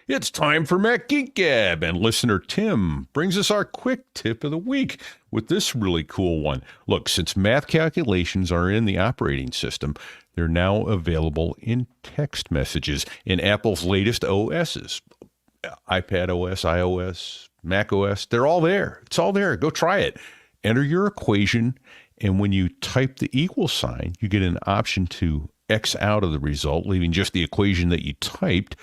It's time for Mac Geek Gab, and listener Tim brings us our quick tip of the week with this really cool one. Look, since math calculations are in the operating system, they're now available in text messages in Apple's latest OSs. iPad OS, iOS, Mac OS, they're all there. It's all there. Go try it. Enter your equation, and when you type the equal sign, you get an option to X out of the result, leaving just the equation that you typed,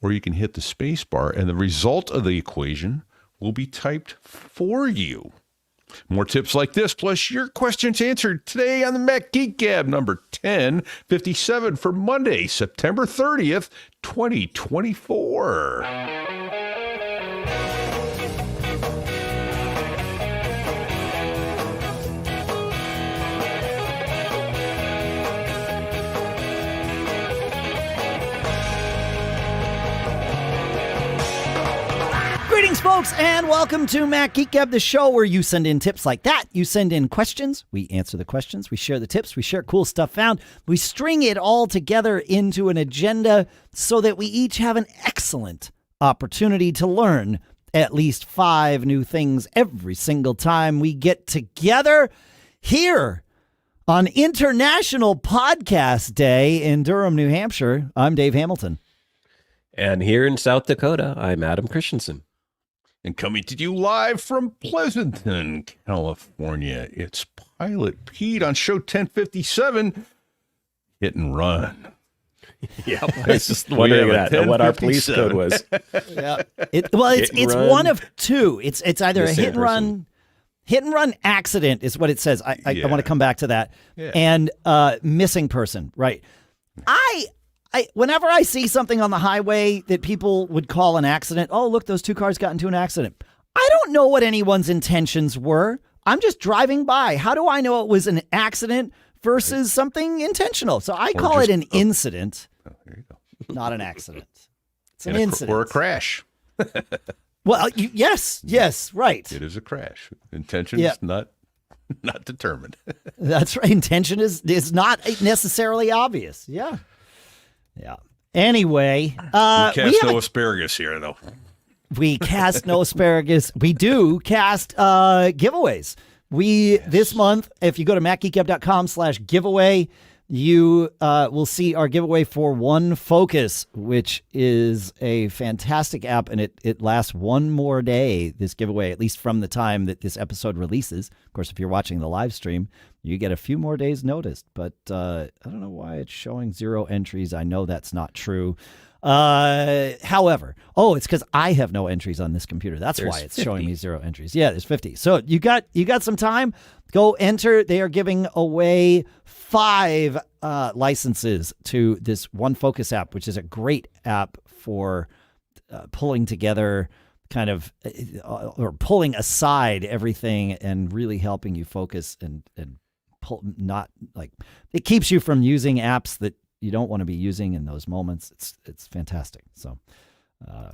or you can hit the space bar, and the result of the equation will be typed for you. More tips like this, plus your questions answered today on the Mac Geek Gab number 1057 for Monday, September 30th, 2024. Greetings, folks, and welcome to Mac Geek Gab, the show where you send in tips like that. You send in questions, we answer the questions, we share the tips, we share cool stuff found, we string it all together into an agenda so that we each have an excellent opportunity to learn at least 5 new things every single time we get together here on International Podcast Day in Durham, New Hampshire. I'm Dave Hamilton. And here in South Dakota, I'm Adam Christensen. And coming to you live from Pleasanton, California, it's Pilot Pete on show 1057, Hit and Run. Yeah, I was just wondering what our police code was. Yeah, it's one of two. It's either a hit and run accident is what it says. I want to come back to that. Yeah. And missing person, right? Whenever I see something on the highway that people would call an accident, oh, look, those 2 cars got into an accident. I don't know what anyone's intentions were. I'm just driving by. How do I know it was an accident versus something intentional? So I call it an incident. Oh, there you go. Not an accident. It's an incident. Or a crash. Well, yes, right. It is a crash. Intention is not determined. That's right. Intention is not necessarily obvious. Yeah. Yeah. Anyway, we cast no asparagus here, though. We cast no asparagus. We do cast giveaways. This month, if you go to macgeekgab.com/giveaway, you will see our giveaway for One Focus, which is a fantastic app, and it lasts one more day, this giveaway, at least from the time that this episode releases. Of course, if you're watching the live stream, you get a few more days notice, but I don't know why it's showing 0 entries. I know that's not true. However, it's because I have no entries on this computer. That's why it's 50. Showing me 0 entries. Yeah, there's 50. So you got some time. Go enter. They are giving away 5 licenses to this One Focus app, which is a great app for pulling together or pulling aside everything and really helping you focus and pull, not like it keeps you from using apps that you don't want to be using in those moments. It's fantastic. So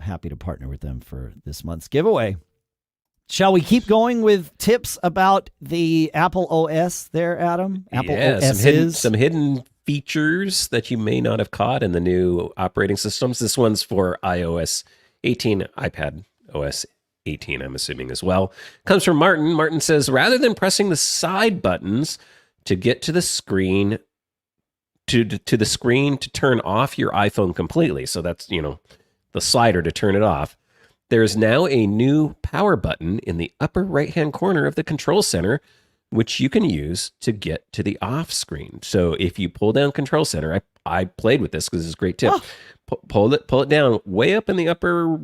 happy to partner with them for this month's giveaway. Shall we keep going with tips about the Apple OS there, Adam? Apple OS some hidden features that you may not have caught in the new operating systems. This one's for iOS 18, iPad OS 18, I'm assuming as well. Comes from Martin. Martin says, rather than pressing the side buttons to get to the screen, to the screen to turn off your iPhone completely, so that's, the slider to turn it off, there is now a new power button in the upper right-hand corner of the control center, which you can use to get to the off screen. So if you pull down Control Center, I played with this because it's a great tip. Pull it down way up in the upper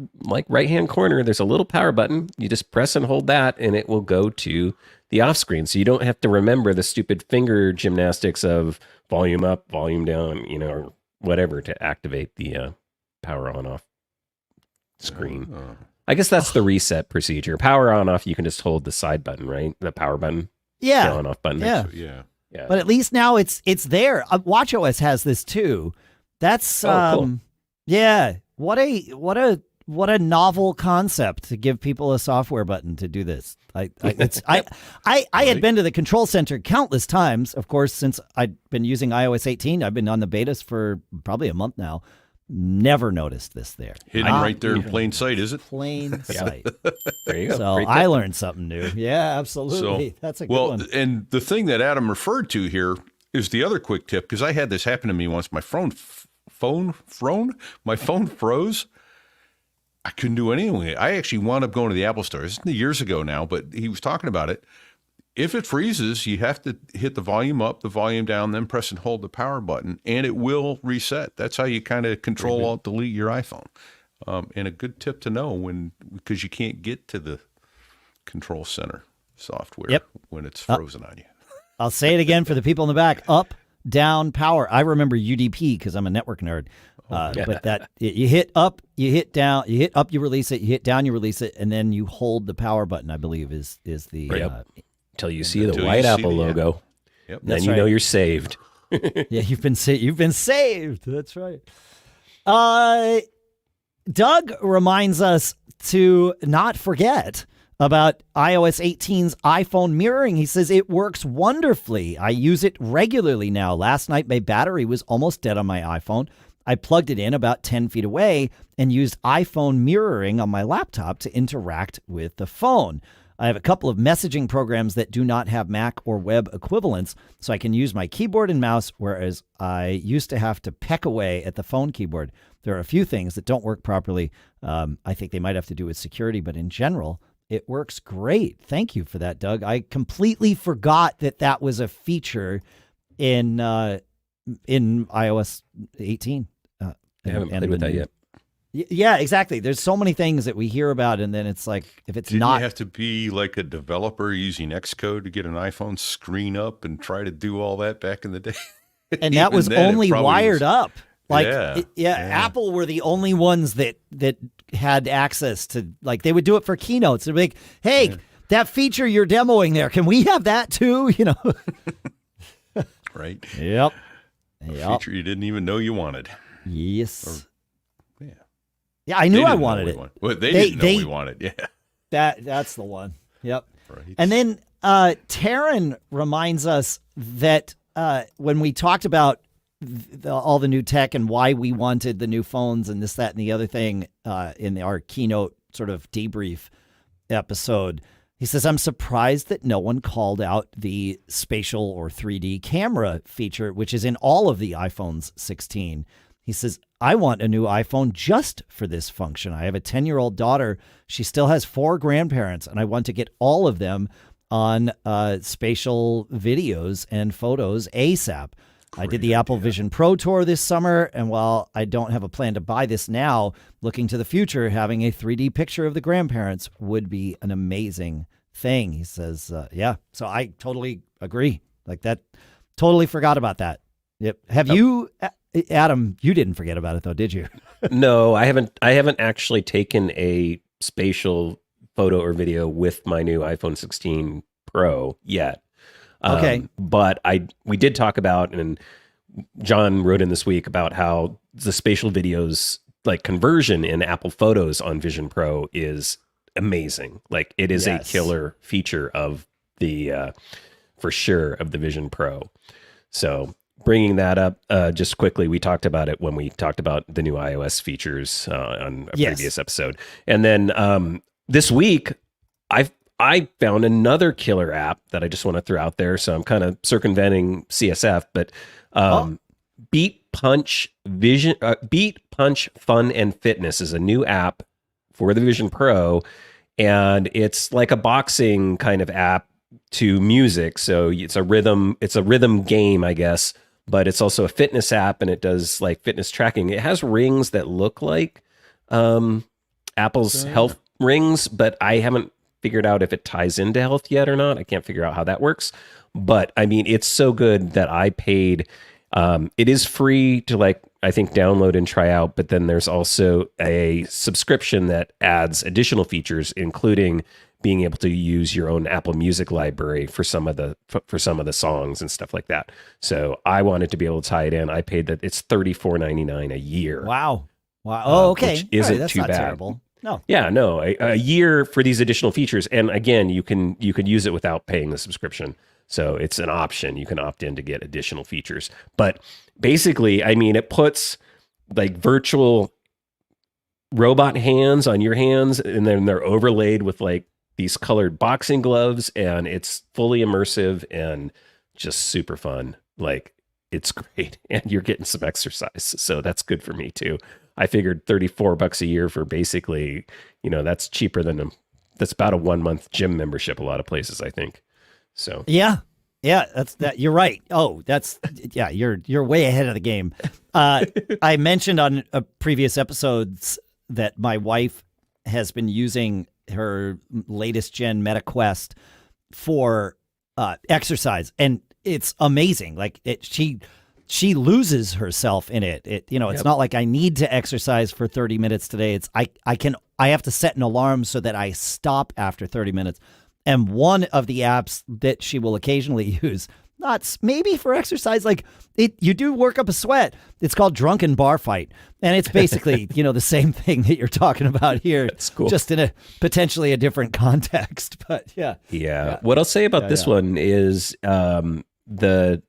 right-hand corner. There's a little power button. You just press and hold that, and it will go to the off screen. So you don't have to remember the stupid finger gymnastics of volume up, volume down, or whatever to activate the power on-off screen. I guess that's the reset procedure. Power on-off, you can just hold the side button, right? The power button. Yeah. The on-off button. Yeah. But at least now it's there. WatchOS has this too. That's cool. Yeah. What a novel concept to give people a software button to do this. I had been to the control center countless times, of course, since I'd been using iOS 18. I've been on the betas for probably a month now. Never noticed this there. Hidden right there in plain sight, is it? Plain sight. There you go. So Great I tip. learned something new. Yeah, absolutely. That's a good one. And the thing that Adam referred to here is the other quick tip, because I had this happen to me once. My phone froze. I couldn't do anything with it. I actually wound up going to the Apple store. This is years ago now, but he was talking about it. If it freezes, you have to hit the volume up, the volume down, then press and hold the power button, and it will reset. That's how you kind of control alt delete your iPhone. And a good tip to know because you can't get to the control center software when it's frozen on you. I'll say it again for the people in the back. Up, down, power. I remember UDP because I'm a network nerd. But that you hit up, you hit down, you hit up, you release it, you hit down, you release it, and then you hold the power button, I believe is the Until you see the white Apple logo. Yep. Then you know you're saved. Yeah, you've been saved. That's right. Doug reminds us to not forget about iOS 18's iPhone mirroring. He says it works wonderfully. I use it regularly now. Last night, my battery was almost dead on my iPhone. I plugged it in about 10 feet away and used iPhone mirroring on my laptop to interact with the phone. I have a couple of messaging programs that do not have Mac or web equivalents, so I can use my keyboard and mouse, whereas I used to have to peck away at the phone keyboard. There are a few things that don't work properly. I think they might have to do with security, but in general, it works great. Thank you for that, Doug. I completely forgot that was a feature in iOS 18. I haven't played with that yet. Yeah, exactly. There's so many things that we hear about, and then it's like, if it's Didn't not... you have to be like a developer using Xcode to get an iPhone screen up and try to do all that back in the day? And that was only wired up. Like, Apple were the only ones that had access to, like, they would do it for keynotes. They'd be like, hey, that feature you're demoing there, can we have that too? You know? Right. Yep. Feature you didn't even know you wanted. Yes. Yeah, I knew I wanted it. Well, they didn't know we wanted. Yeah. That's the one. Yep. Right. And then Taran reminds us that when we talked about all the new tech and why we wanted the new phones and this, that, and the other thing in our keynote sort of debrief episode, he says, I'm surprised that no one called out the spatial or 3D camera feature, which is in all of the iPhones 16. He says, I want a new iPhone just for this function. I have a 10-year-old daughter. She still has 4 grandparents, and I want to get all of them on spatial videos and photos ASAP. I did the Apple Vision Pro tour this summer, and while I don't have a plan to buy this now, looking to the future, having a 3D picture of the grandparents would be an amazing thing. He says, yeah, so I totally agree. Like that, totally forgot about that. Yep. Have you... Adam, you didn't forget about it though, did you? No, I haven't actually taken a spatial photo or video with my new iPhone 16 Pro yet. Okay. But we did talk about, and John wrote in this week about how the spatial videos, like conversion in Apple Photos on Vision Pro is amazing. Like it is a killer feature of the, for sure, of the Vision Pro. So bringing that up just quickly, we talked about it when we talked about the new iOS features on a previous episode. And then this week, I found another killer app that I just want to throw out there. So I'm kind of circumventing CSF, but Beat Punch Fun and Fitness is a new app for the Vision Pro, and it's like a boxing kind of app to music. So it's a rhythm game, I guess. But it's also a fitness app, and it does like fitness tracking. It has rings that look like Apple's health rings, but I haven't figured out if it ties into health yet or not. I can't figure out how that works. But I mean, it's so good that I paid. It is free to, like, I think, download and try out, but then there's also a subscription that adds additional features, including being able to use your own Apple Music library for some of the songs and stuff like that. So I wanted to be able to tie it in. I paid that. It's $34.99 a year. Wow. Oh, okay. Which isn't that's too not bad. Terrible. No. Yeah, no. A year for these additional features, and again, you can use it without paying the subscription. So it's an option. You can opt in to get additional features. But basically, I mean, it puts like virtual robot hands on your hands, and then they're overlaid with like these colored boxing gloves, and it's fully immersive and just super fun. Like, it's great, and you're getting some exercise, so that's good for me too. I figured $34 a year for basically, that's cheaper than that's about a 1 month gym membership. A lot of places, I think. So yeah, that's that. You're right. Oh, you're way ahead of the game. I mentioned on previous episodes that my wife has been using her latest gen Meta Quest for exercise, and it's amazing. Like she loses herself in it. It's not like I need to exercise for 30 minutes today. It's I have to set an alarm so that I stop after 30 minutes. And one of the apps that she will occasionally use, not maybe for exercise, like you do work up a sweat. It's called Drunken Bar Fight. And it's basically, the same thing that you're talking about here. That's cool. Just in a potentially a different context. But yeah. What I'll say about this one is the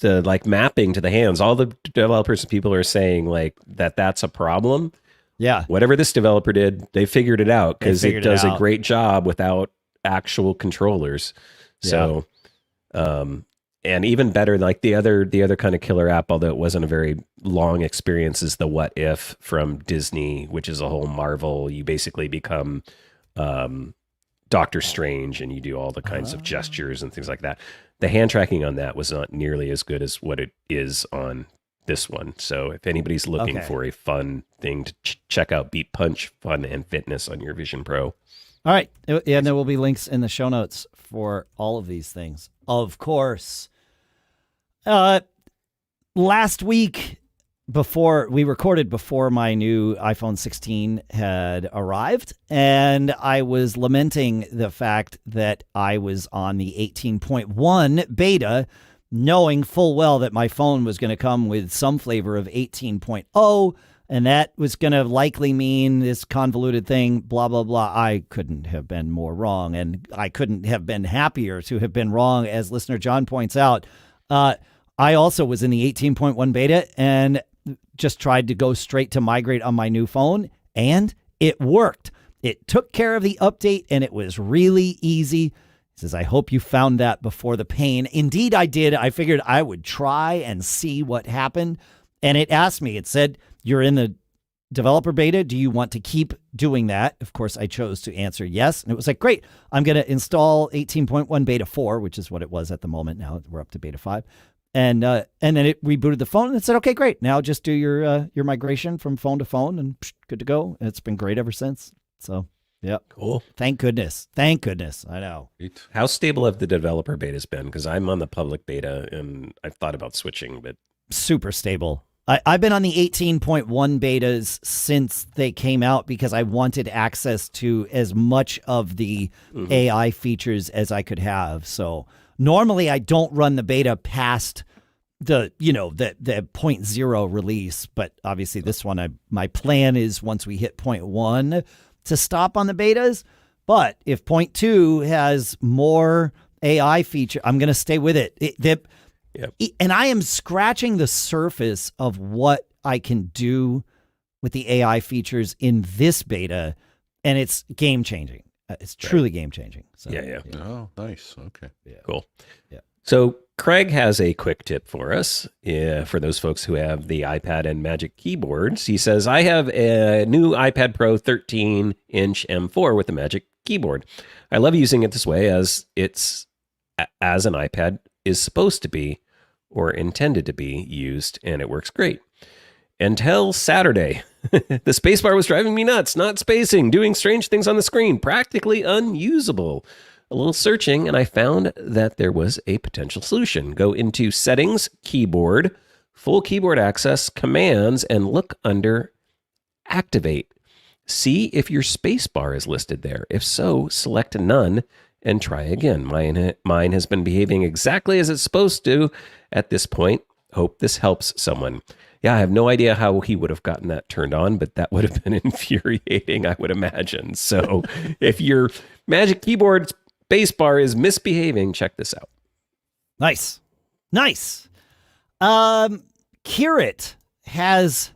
like mapping to the hands. All the developers and people are saying like that's a problem. Yeah. Whatever this developer did, they figured it out, because it does a great job without actual controllers. So, and even better, like the other kind of killer app, although it wasn't a very long experience, is the What If from Disney, which is a whole Marvel. You basically become Doctor Strange, and you do all the kinds of gestures and things like that. The hand tracking on that was not nearly as good as what it is on this one. So if anybody's looking for a fun thing to check out, Beat Punch Fun and Fitness on your Vision Pro. All right. And there will be links in the show notes for all of these things, of course. Last week, we recorded before my new iPhone 16 had arrived, and I was lamenting the fact that I was on the 18.1 beta, knowing full well that my phone was going to come with some flavor of 18.0, and that was going to likely mean this convoluted thing, blah, blah, blah. I couldn't have been more wrong, and I couldn't have been happier to have been wrong. As listener John points out, I also was in the 18.1 beta and just tried to go straight to migrate on my new phone, and it worked. It took care of the update, and it was really easy. He says, I hope you found that before the pain. Indeed, I did. I figured I would try and see what happened. And it asked me, it said, you're in the developer beta. Do you want to keep doing that? Of course, I chose to answer yes. And it was like, great, I'm going to install 18.1 beta 4, which is what it was at the moment. Now we're up to beta 5. And then it rebooted the phone, and it said, okay, great. Now just do your migration from phone to phone, and good to go. And it's been great ever since. So, yeah. Cool. Thank goodness. Thank goodness. I know. How stable have the developer betas been? Because I'm on the public beta, and I've thought about switching, but... Super stable. I've been on the 18.1 betas since they came out because I wanted access to as much of the AI features as I could have. So normally I don't run the beta past the 0.0 release, but obviously this one, my plan is once we hit 0.1 to stop on the betas. But if 0.2 has more AI feature, I'm going to stay with it. Yep. And I am scratching the surface of what I can do with the AI features in this beta, and it's game changing. It's truly game changing. So, yeah. Oh, nice. Okay. Yeah. Cool. Yeah. So Craig has a quick tip for us for those folks who have the iPad and Magic keyboards. He says, I have a new iPad Pro 13-inch M4 with the Magic keyboard. I love using it this way as it's as an iPad is supposed to be or intended to be used, and it works great. Until Saturday, the Spacebar was driving me nuts, not spacing, doing strange things on the screen, practically unusable. A little searching, and I found that there was a potential solution. Go into Settings, Keyboard, Full Keyboard Access, Commands, and look under Activate. See if your Spacebar is listed there. If so, select None and try again. Mine has been behaving exactly as it's supposed to at this point. Hope this helps someone. Yeah, I have no idea how he would have gotten that turned on, but that would have been infuriating, I would imagine. So if your Magic Keyboard Spacebar is misbehaving, check this out. Nice. Kirit has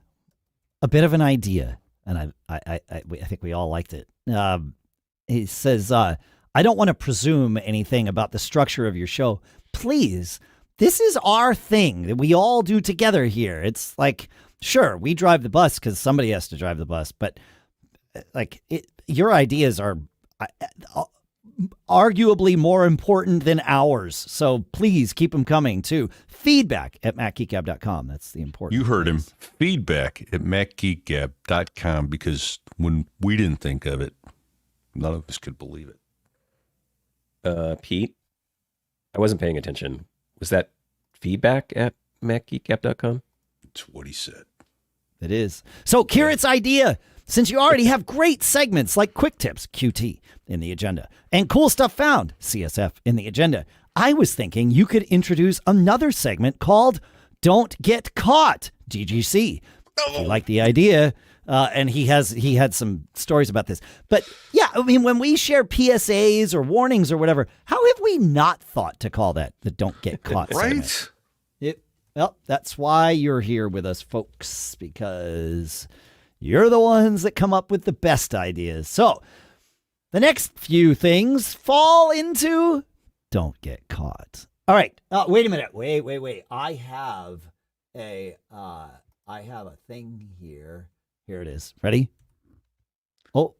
a bit of an idea, and I think we all liked it. He says, I don't want to presume anything about the structure of your show. Please, this is our thing that we all do together here. It's like, sure, we drive the bus because somebody has to drive the bus, but your ideas are arguably more important than ours. So please keep them coming too. Feedback at MacGeekGab.com. That's the important. You heard him. Feedback at MacGeekGab.com, because when we didn't think of it, none of us could believe it. Pete, I wasn't paying attention. Was that feedback at MacGeekGab.com? It's what he said. It is. So Kirit's idea, since you already have great segments like Quick Tips, QT, in the agenda, and Cool Stuff Found, CSF, in the agenda, I was thinking you could introduce another segment called Don't Get Caught, DGC. If you like the idea, and he had some stories about this. But yeah, I mean, when we share PSAs or warnings or whatever, how have we not thought to call that the Don't Get Caught segment? Right? Well, that's why you're here with us, folks, because you're the ones that come up with the best ideas. So the next few things fall into Don't Get Caught. All right. Wait a minute. Wait. I have a thing here. Here it is. Ready? Oh,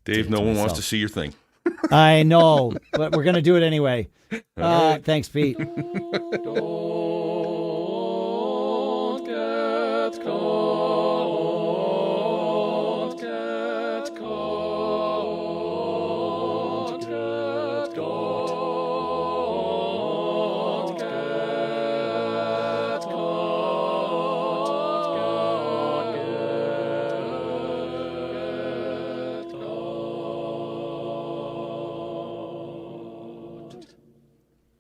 Dave, no one wants to see your thing. I know, but we're going to do it anyway. Right. Thanks, Pete.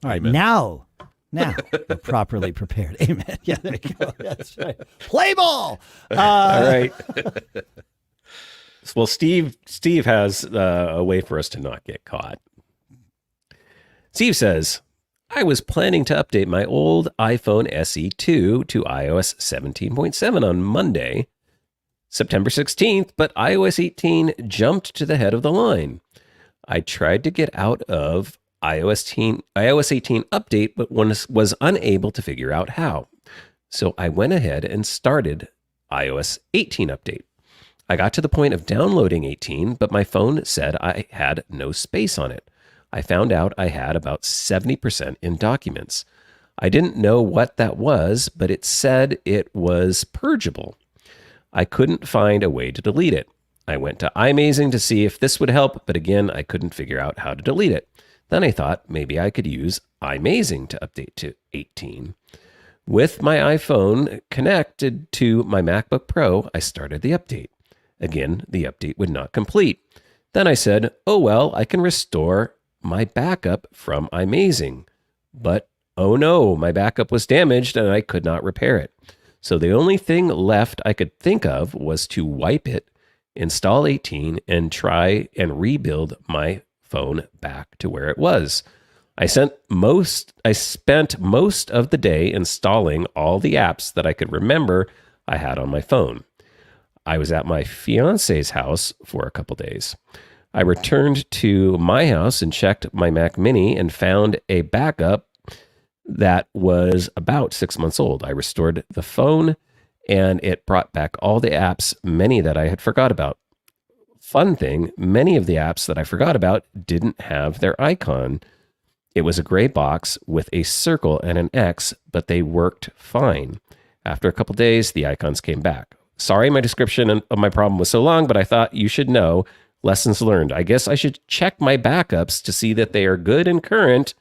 All right, now we're properly prepared. Amen. Yeah, there you go. That's right. Play ball. All right. Well, Steve has a way for us to not get caught. Steve says, I was planning to update my old iPhone SE2 to iOS 17.7 on Monday, September 16th, but iOS 18 jumped to the head of the line. I tried to get out of iOS 18 update, but was unable to figure out how. So I went ahead and started iOS 18 update. I got to the point of downloading 18, but my phone said I had no space on it. I found out I had about 70% in documents. I didn't know what that was, but it said it was purgeable. I couldn't find a way to delete it. I went to iMazing to see if this would help, but again, I couldn't figure out how to delete it. Then I thought maybe I could use iMazing to update to 18. With my iPhone connected to my MacBook Pro, I started the update. Again, the update would not complete. Then I said, oh well, I can restore my backup from iMazing. But oh no, my backup was damaged and I could not repair it. So the only thing left I could think of was to wipe it, install 18, and try and rebuild my phone back to where it was. I spent most of the day installing all the apps that I could remember I had on my phone. I was at my fiance's house for a couple days. I returned to my house and checked my Mac Mini and found a backup that was about 6 months old. I restored the phone and it brought back all the apps, many that I had forgot about. Fun thing, many of the apps that I forgot about didn't have their icon. It was a gray box with a circle and an X, but they worked fine. After a couple days, the icons came back. Sorry my description of my problem was so long, but I thought you should know. Lessons learned. I guess I should check my backups to see that they are good and current.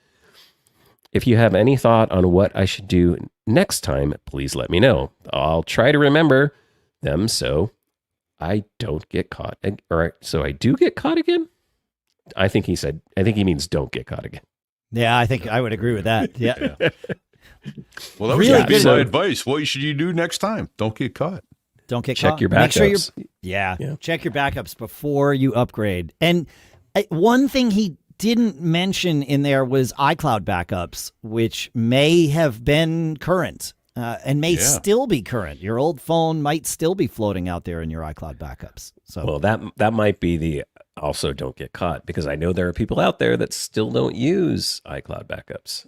If you have any thought on what I should do next time, please let me know. I'll try to remember them so I don't get caught. Or so I do get caught again? I think he means don't get caught again. Yeah, I think I would agree with that. Yeah. Well, that was Really going to be good. my advice. What should you do next time? Don't get caught. Don't get Check caught. your Make sure backups. yeah, check your backups before you upgrade. And one thing he didn't mention in there was iCloud backups, which may have been current. and may still be current. Your old phone might still be floating out there in your iCloud backups. So, well, that might be the also don't get caught, because I know there are people out there that still don't use iCloud backups.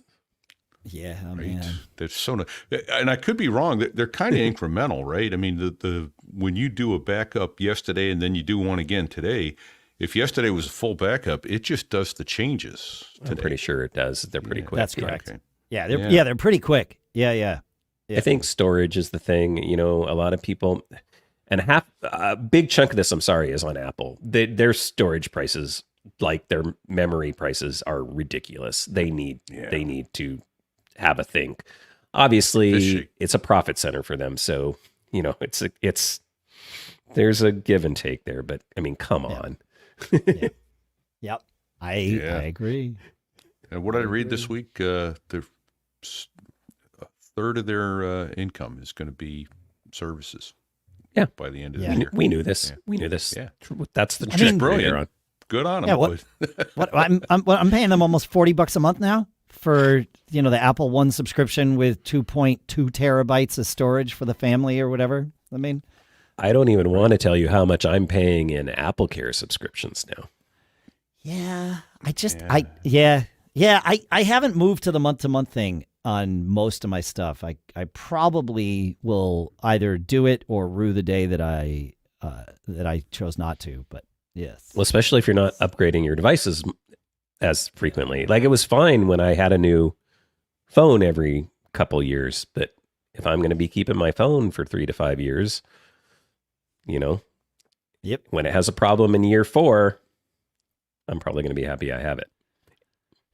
Yeah, Right. man. That's so, and I could be wrong. They're kind of incremental, right? I mean, the when you do a backup yesterday and then you do one again today, if yesterday was a full backup, it just does the changes today. I'm pretty sure it does. They're pretty quick. That's correct. Okay. Yeah, they're pretty quick. Yeah. I think storage is the thing. You know, a lot of people, and a big chunk of this, I'm sorry, is on Apple. Their storage prices, like their memory prices, are ridiculous. They need to have a think. Obviously, Fishy. it's a profit center for them, so you know it's there's a give and take there. But I mean, come on. Yep. I agree. And what I read this week, a third of their income is going to be services. Yeah. By the end of the year. We knew this. Yeah. We knew this. Yeah. That's the Just trick. brilliant. Good on them. Yeah, I'm paying them almost $40 a month now for the Apple One subscription with 2.2 terabytes of storage for the family or whatever. I mean, I don't even want to tell you how much I'm paying in Apple Care subscriptions now. Yeah, I haven't moved to the month-to-month thing on most of my stuff. I probably will either do it or rue the day that I chose not to. But yes, Well, especially if you're not upgrading your devices as frequently. Like, it was fine when I had a new phone every couple years, but if I'm going to be keeping my phone for 3 to 5 years, Yep. when it has a problem in year 4, I'm probably going to be happy I have it.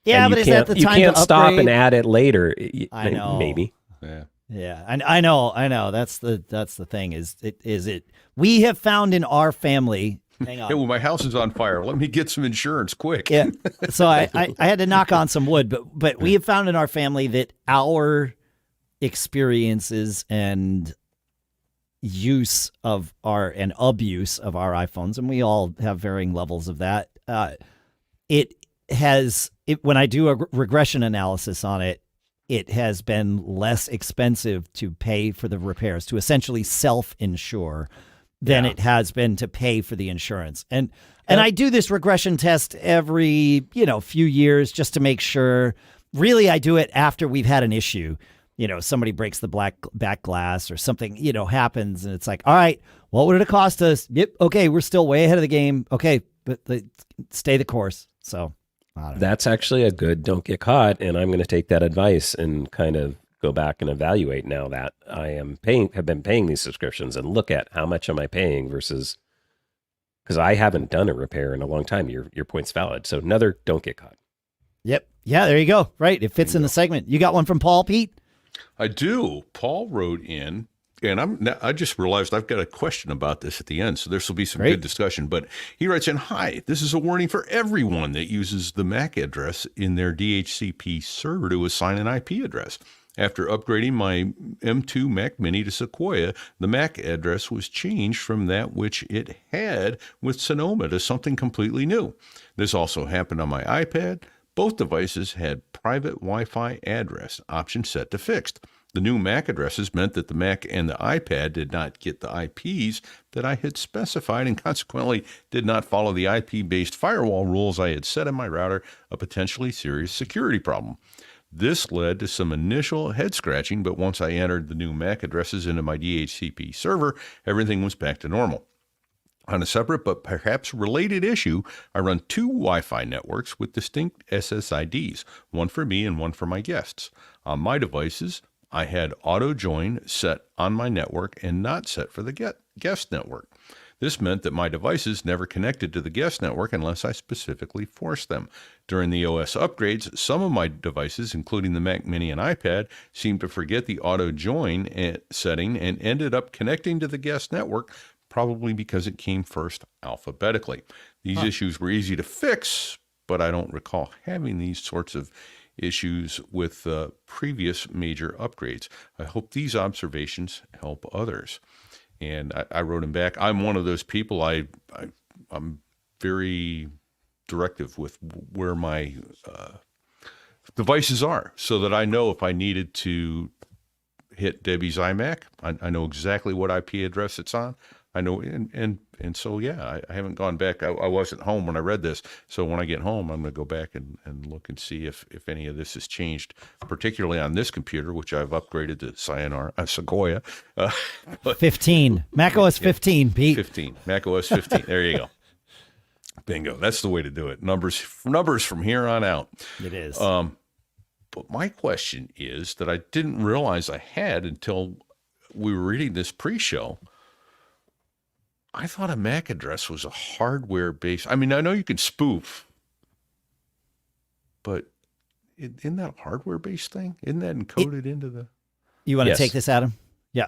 Yeah, And but is that the time you can't to stop upgrade? and add it later. I know. Maybe. Yeah. Yeah, I know. That's the thing. Is it? We have found in our family. Hang on. Hey, well, my house is on fire. Let me get some insurance quick. Yeah. So I had to knock on some wood, but we have found in our family that our experiences and use of and abuse of our iPhones, and we all have varying levels of that. When I do a regression analysis on it, it has been less expensive to pay for the repairs, to essentially self-insure, than it has been to pay for the insurance. And I do this regression test every few years just to make sure. Really, I do it after we've had an issue. Somebody breaks the back glass or something, happens, and it's like, all right, what would it cost us? Yep, okay, we're still way ahead of the game. Okay, but stay the course. So I don't know. That's actually a good don't get caught, and I'm going to take that advice and kind of go back and evaluate now that I have been paying these subscriptions, and look at how much am I paying versus, because I haven't done a repair in a long time. Your point's valid. So another don't get caught. Yep. Yeah, there you go. Right. It fits in the segment. You got one from Paul, Pete? I do. Paul wrote in, and I just realized I've got a question about this at the end, so this will be some good discussion. But he writes in, "Hi, this is a warning for everyone that uses the MAC address in their DHCP server to assign an IP address. After upgrading my M2 Mac Mini to Sequoia, the MAC address was changed from that which it had with Sonoma to something completely new. This also happened on my iPad. Both devices had private Wi-Fi address option set to fixed. The new MAC addresses meant that the Mac and the iPad did not get the IPs that I had specified, and consequently did not follow the IP-based firewall rules I had set in my router, a potentially serious security problem. This led to some initial head scratching, but once I entered the new MAC addresses into my DHCP server, everything was back to normal. On a separate but perhaps related issue, I run 2 Wi-Fi networks with distinct SSIDs, one for me and one for my guests. On my devices, I had auto join set on my network and not set for the guest network. This meant that my devices never connected to the guest network unless I specifically forced them. During the OS upgrades, some of my devices, including the Mac Mini and iPad, seemed to forget the auto join setting and ended up connecting to the guest network, probably because it came first alphabetically. These issues were easy to fix, but I don't recall having these sorts of issues with previous major upgrades. I hope these observations help others." And I wrote him back. I'm one of those people. I'm very directive with where my devices are, so that I know if I needed to hit Debbie's iMac. I know exactly what IP address it's on. I know, and so, yeah, I haven't gone back. I wasn't home when I read this. So when I get home, I'm going to go back and look and see if any of this has changed, particularly on this computer, which I've upgraded to Sequoia. 15. Mac OS 15, Pete. 15. Mac OS 15. There you go. Bingo. That's the way to do it. Numbers from here on out. It is. But my question is that I didn't realize I had until we were reading this pre-show. I thought a MAC address was a hardware-based. I mean, I know you can spoof, but isn't that a hardware-based thing? Isn't that encoded into the? You want to Yes. take this, Adam? Yeah.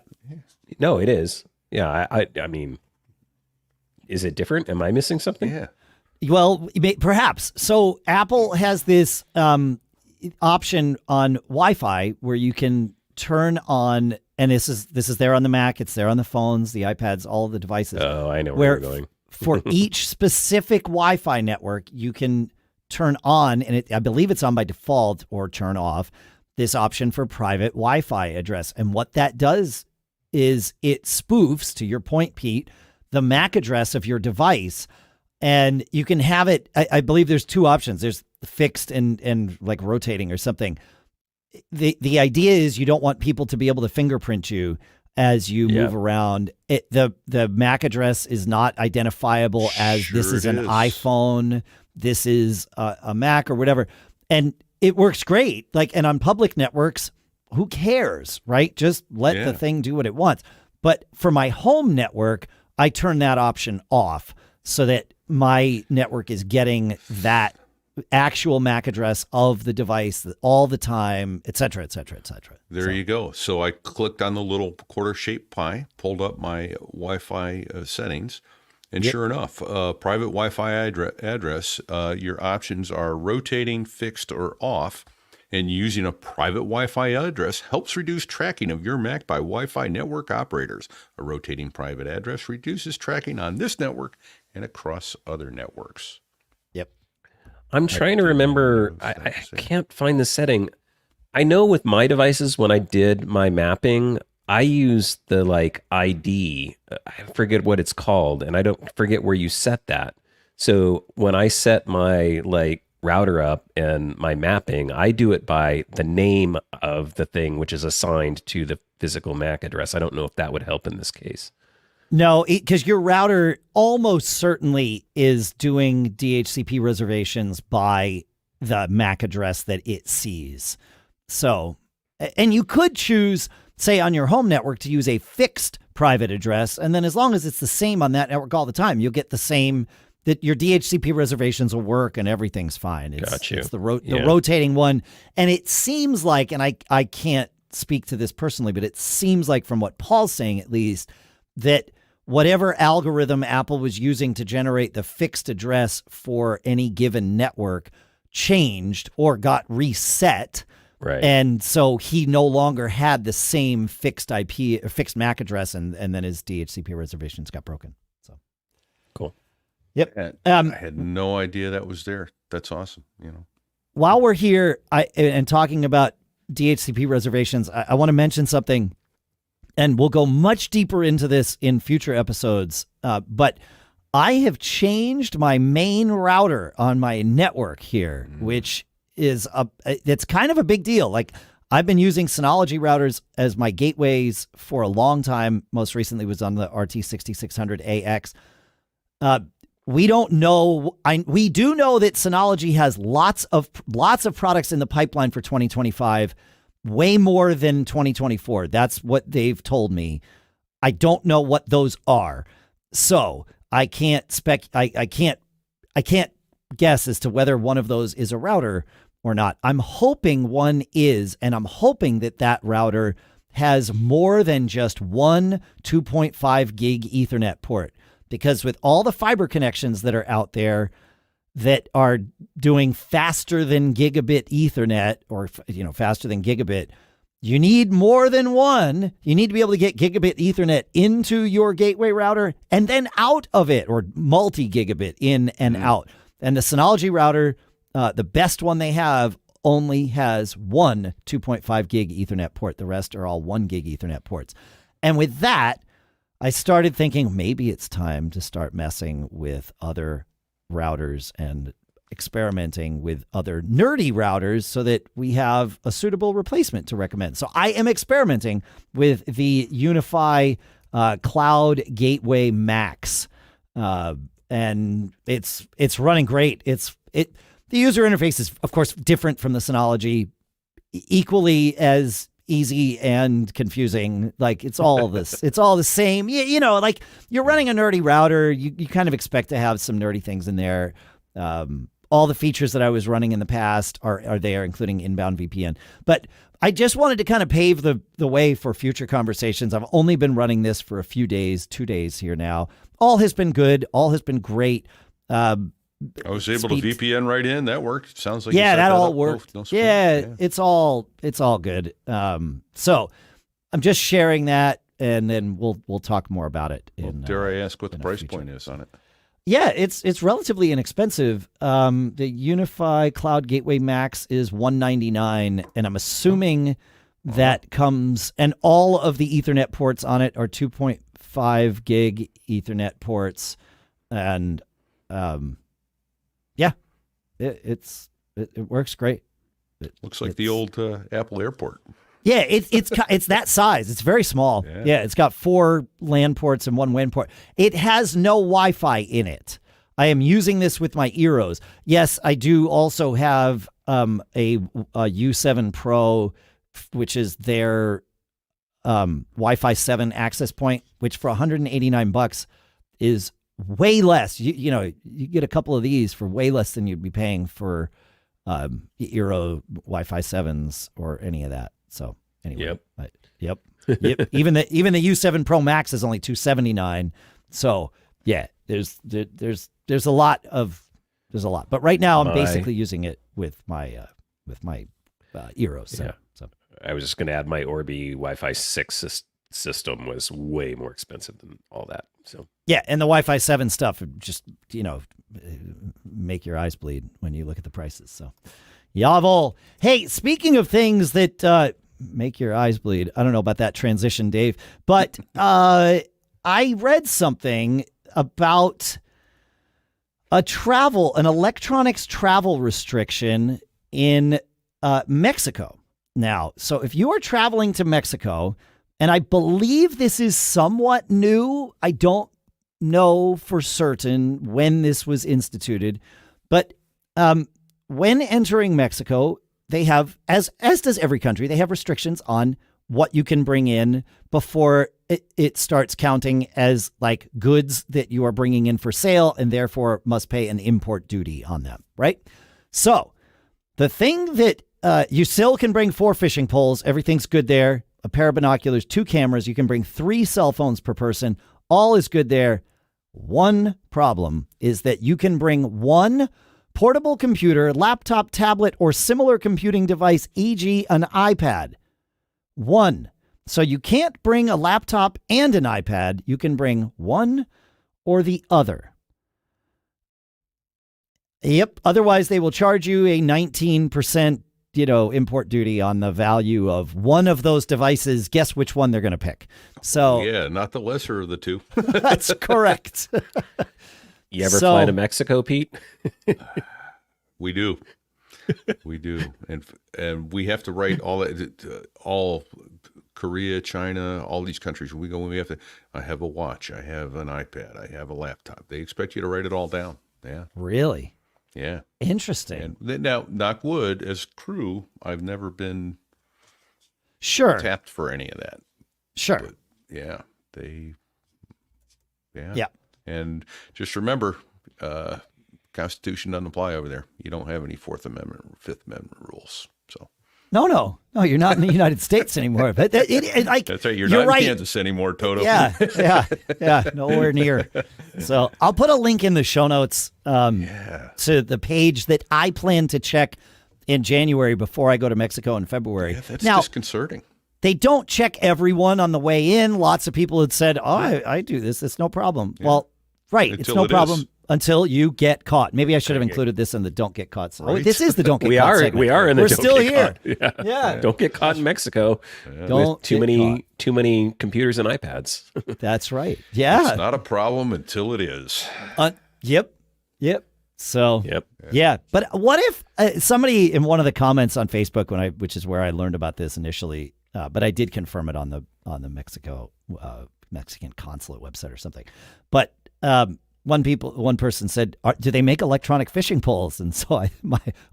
No, it is. Yeah, I mean, is it different? Am I missing something? Yeah. Well, perhaps. So Apple has this option on Wi-Fi where you can turn on, and this is there on the Mac, it's there on the phones, the iPads, all of the devices. Oh, I know where you're going. For each specific Wi-Fi network, you can turn on, and I believe it's on by default, or turn off this option for private Wi-Fi address. And what that does is it spoofs, to your point, Pete, the MAC address of your device. And you can have it, I believe there's two options. There's fixed and like rotating or something. The idea is you don't want people to be able to fingerprint you as you move around. The MAC address is not identifiable as this is an iPhone, this is a Mac or whatever. And it works great. Like, and on public networks, who cares, right? Just let the thing do what it wants. But for my home network, I turn that option off so that my network is getting that actual MAC address of the device all the time, et cetera, et cetera, et cetera. There you go. So I clicked on the little quarter-shaped pie, pulled up my Wi-Fi settings, and sure enough, private Wi-Fi address, your options are rotating, fixed, or off, and using a private Wi-Fi address helps reduce tracking of your Mac by Wi-Fi network operators. A rotating private address reduces tracking on this network and across other networks. Yep. I'm trying to remember. I can't find the setting. I know with my devices, when I did my mapping, I used the ID. I forget what it's called, and I don't forget where you set that. So when I set my router up and my mapping, I do it by the name of the thing, which is assigned to the physical MAC address. I don't know if that would help in this case. No, because your router almost certainly is doing DHCP reservations by the MAC address that it sees. So, and you could choose, say, on your home network to use a fixed private address. And then as long as it's the same on that network all the time, you'll get the same, that your DHCP reservations will work and everything's fine. It's the rotating one. And it seems like, and I can't speak to this personally, but it seems like from what Paul's saying, at least, that whatever algorithm Apple was using to generate the fixed address for any given network changed or got reset. Right. And so he no longer had the same fixed IP or fixed MAC address, and then his DHCP reservations got broken. So cool. Yep. I had no idea that was there. That's awesome. While we're here and talking about DHCP reservations, I want to mention something, and we'll go much deeper into this in future episodes. But I have changed my main router on my network here, which is it's kind of a big deal. Like, I've been using Synology routers as my gateways for a long time. Most recently was on the RT6600AX. We don't know. We do know that Synology has lots of products in the pipeline for 2025, way more than 2024. That's what they've told me. I don't know what those are, so I can't I can't guess as to whether one of those is a router or not. I'm hoping one is, and I'm hoping that router has more than just one 2.5 gig Ethernet port. Because with all the fiber connections that are out there that are doing faster than gigabit Ethernet, or faster than gigabit, you need more than one. You need to be able to get gigabit Ethernet into your gateway router and then out of it, or multi-gigabit in and out. And the Synology router, the best one they have, only has one 2.5 gig Ethernet port. The rest are all 1 gig Ethernet ports. And with that, I started thinking maybe it's time to start messing with other routers and experimenting with other nerdy routers so that we have a suitable replacement to recommend. So I am experimenting with the UniFi Cloud Gateway Max, and it's running great. The user interface is, of course, different from the Synology, equally as easy and confusing. Like, it's all this. It's all the same. You know, like, you're running a nerdy router. You kind of expect to have some nerdy things in there. All the features that I was running in the past are there, including inbound VPN. But I just wanted to kind of pave the way for future conversations. I've only been running this for a few days, 2 days here now. All has been good. All has been great. I was able to VPN right in. That worked. Sounds like yeah, you set that all up. worked. No yeah, it's all good. So I'm just sharing that, and then we'll talk more about it. Dare I ask what the price point is on it? Yeah, it's relatively inexpensive. The UniFi Cloud Gateway Max is $199, and I'm assuming that comes, and all of the Ethernet ports on it are 2.5 gig Ethernet ports, and yeah, it works great. Looks like the old Apple Airport. Yeah, it's that size. It's very small. Yeah, it's got 4 LAN ports and 1 WAN port. It has no Wi-Fi in it. I am using this with my Eros. Yes, I do also have a U7 Pro, which is their Wi-Fi 7 access point, which for $189 is way less. You know, you get a couple of these for way less than you'd be paying for Eero Wi-Fi 7s or any of that. So anyway, yep. Even the U7 Pro Max is only $279. So yeah, there's a lot. But right now I'm basically using it with my Eero. So I was just going to add my Orbi Wi-Fi 6 system was way more expensive than all that. So yeah, and the Wi-Fi 7 stuff just make your eyes bleed when you look at the prices. So. Jawohl. Hey, speaking of things that make your eyes bleed, I don't know about that transition, Dave, but I read something about an electronics travel restriction in Mexico. Now, so if you are traveling to Mexico, and I believe this is somewhat new, I don't know for certain when this was instituted, but when entering Mexico, they have, as does every country, they have restrictions on what you can bring in before it starts counting as like goods that you are bringing in for sale and therefore must pay an import duty on them, right? So the thing that you still can bring 4 fishing poles, everything's good there, a pair of binoculars, 2 cameras, you can bring 3 cell phones per person, all is good there. One problem is that you can bring 1 portable computer, laptop, tablet, or similar computing device, e.g. an iPad. 1. So you can't bring a laptop and an iPad. You can bring one or the other. Yep. Otherwise, they will charge you a 19%, import duty on the value of one of those devices. Guess which one they're going to pick. So yeah, not the lesser of the two. That's correct. You ever fly to Mexico, Pete? We do. We do. And we have to write all Korea, China, all these countries. We have to, I have a watch, I have an iPad, I have a laptop. They expect you to write it all down. Yeah. Really? Yeah. Interesting. And now, knock wood, as crew, I've never been tapped for any of that. Sure. But yeah. Yeah. Yeah. And just remember, Constitution doesn't apply over there. You don't have any Fourth Amendment or Fifth Amendment rules. So no, you're not in the United States anymore. But that's right. You're not right. in Kansas anymore, Toto. Yeah, nowhere near. So I'll put a link in the show notes to the page that I plan to check in January before I go to Mexico in February. Yeah, that's disconcerting. They don't check everyone on the way in. Lots of people had said, "Oh, I do this. It's no problem." Yeah. Well, right, it's no problem until you get caught. Maybe I should have included this in the don't get caught. So, Right. this is the don't get We caught are segment. we are in the We're don't still get here. caught. Yeah. Don't get caught in Mexico. Don't with too get many computers and iPads. That's right. Yeah. It's not a problem until it is. Yep. So, Yep. yeah. But what if somebody in one of the comments on Facebook, which is where I learned about this initially, but I did confirm it on the Mexican consulate website or something. But one person said, "Do they make electronic fishing poles?" And so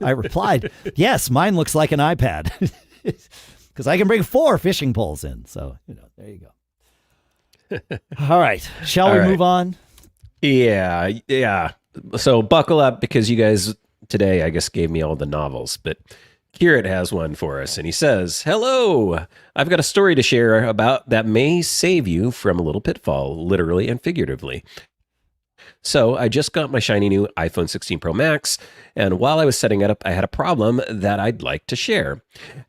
I replied, "Yes, mine looks like an iPad because I can bring 4 fishing poles in." So there you go. All right, shall we move on? Yeah. So buckle up because you guys today, I guess, gave me all the novels, but Kirit has one for us, and he says, "Hello, I've got a story to share about that may save you from a little pitfall, literally and figuratively. So I just got my shiny new iPhone 16 Pro Max, and while I was setting it up, I had a problem that I'd like to share.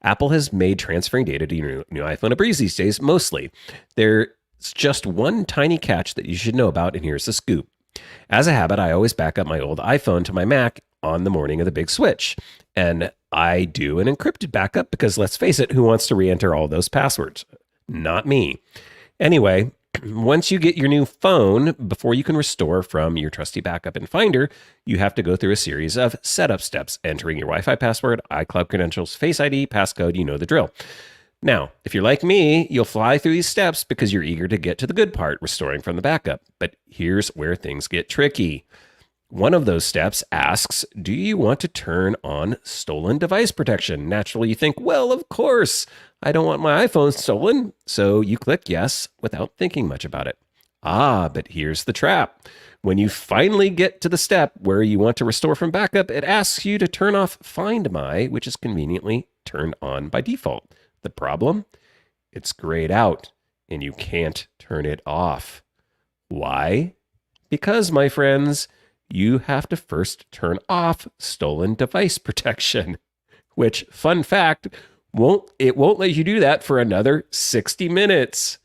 Apple has made transferring data to your new iPhone a breeze these days, mostly. There's just one tiny catch that you should know about, and here's the scoop. As a habit, I always back up my old iPhone to my Mac on the morning of the big switch. And I do an encrypted backup because, let's face it, who wants to re-enter all those passwords? Not me. Anyway, once you get your new phone, before you can restore from your trusty backup in Finder, you have to go through a series of setup steps, entering your Wi-Fi password, iCloud credentials, Face ID, passcode, you know the drill. Now, if you're like me, you'll fly through these steps because you're eager to get to the good part, restoring from the backup. But here's where things get tricky. One of those steps asks, do you want to turn on stolen device protection? Naturally, you think, well, of course, I don't want my iPhone stolen. So you click yes without thinking much about it. But here's the trap. When you finally get to the step where you want to restore from backup, it asks you to turn off Find My, which is conveniently turned on by default. The problem? It's grayed out, and you can't turn it off. Why? Because, my friends, you have to first turn off stolen device protection, which, fun fact, won't let you do that for another 60 minutes.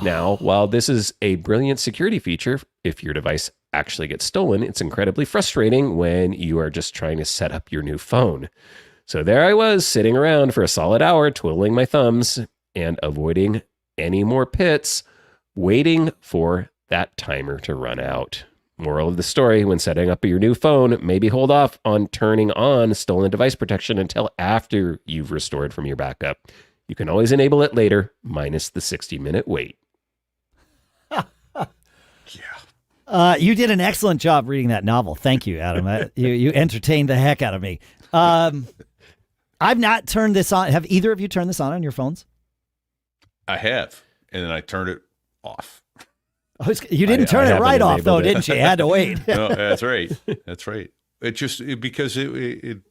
Now, while this is a brilliant security feature, if your device actually gets stolen, it's incredibly frustrating when you are just trying to set up your new phone. So there I was, sitting around for a solid hour, twiddling my thumbs and avoiding any more pits, waiting for that timer to run out. Moral of the story, when setting up your new phone, maybe hold off on turning on stolen device protection until after you've restored from your backup. You can always enable it later, minus the 60-minute wait. You did an excellent job reading that novel. Thank you, Adam. You entertained the heck out of me. I've not turned this on. Have either of you turned this on your phones? I have, and then I turned it off. You didn't turn it right off, though, didn't you? You had to wait. No, that's right. That's right. Because it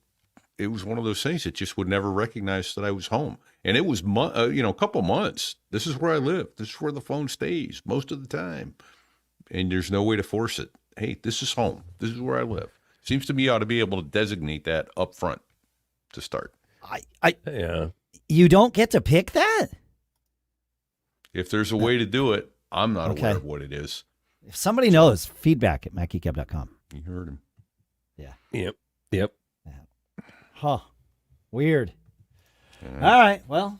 was one of those things. It just would never recognize that I was home, and it was a couple months. This is where I live. This is where the phone stays most of the time, and there's no way to force it. Hey, this is home. This is where I live. Seems to me you ought to be able to designate that up front to start. Yeah. You don't get to pick that? If there's a way to do it, I'm not aware of what it is. If somebody knows, feedback at MacGeekGab.com. You heard him. Yeah. Yep. Huh. Weird. All right. Well,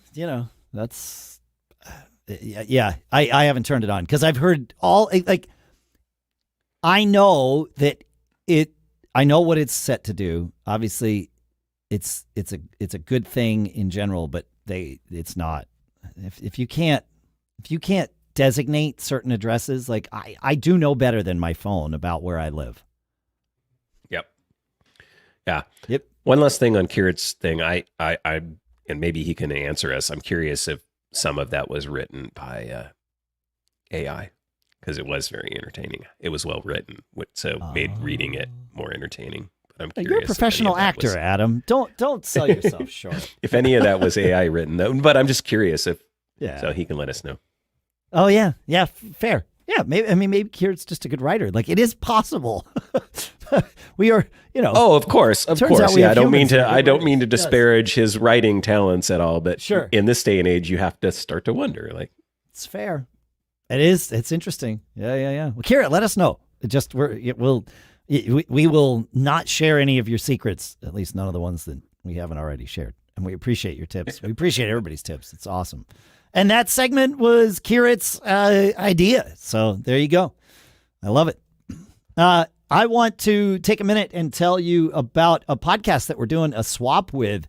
that's... yeah, I haven't turned it on because I've heard I know that I know what it's set to do. Obviously, it's a good thing in general, but it's not. If you can't designate certain addresses, like I do know better than my phone about where I live. Yep. Yeah. Yep. One last thing on Kirit's thing. I and maybe he can answer us. I'm curious if some of that was written by AI, because it was very entertaining. It was well written, so made reading it more entertaining. But I'm curious. You're a professional actor, Adam. Don't sell yourself short. If any of that was AI written, though, but I'm just curious so he can let us know. Oh yeah, fair. Yeah, maybe Kirit's just a good writer. Like, it is possible. We are, Oh, of course. Yeah, I don't mean to disparage his writing talents at all, but sure. In this day and age, you have to start to wonder. Like, it's fair. It is. It's interesting. Yeah. Well, Kirit, let us know. We will not share any of your secrets, at least none of the ones that we haven't already shared. And we appreciate your tips. We appreciate everybody's tips. It's awesome. And that segment was Kirit's idea. So there you go. I love it. I want to take a minute and tell you about a podcast that we're doing a swap with.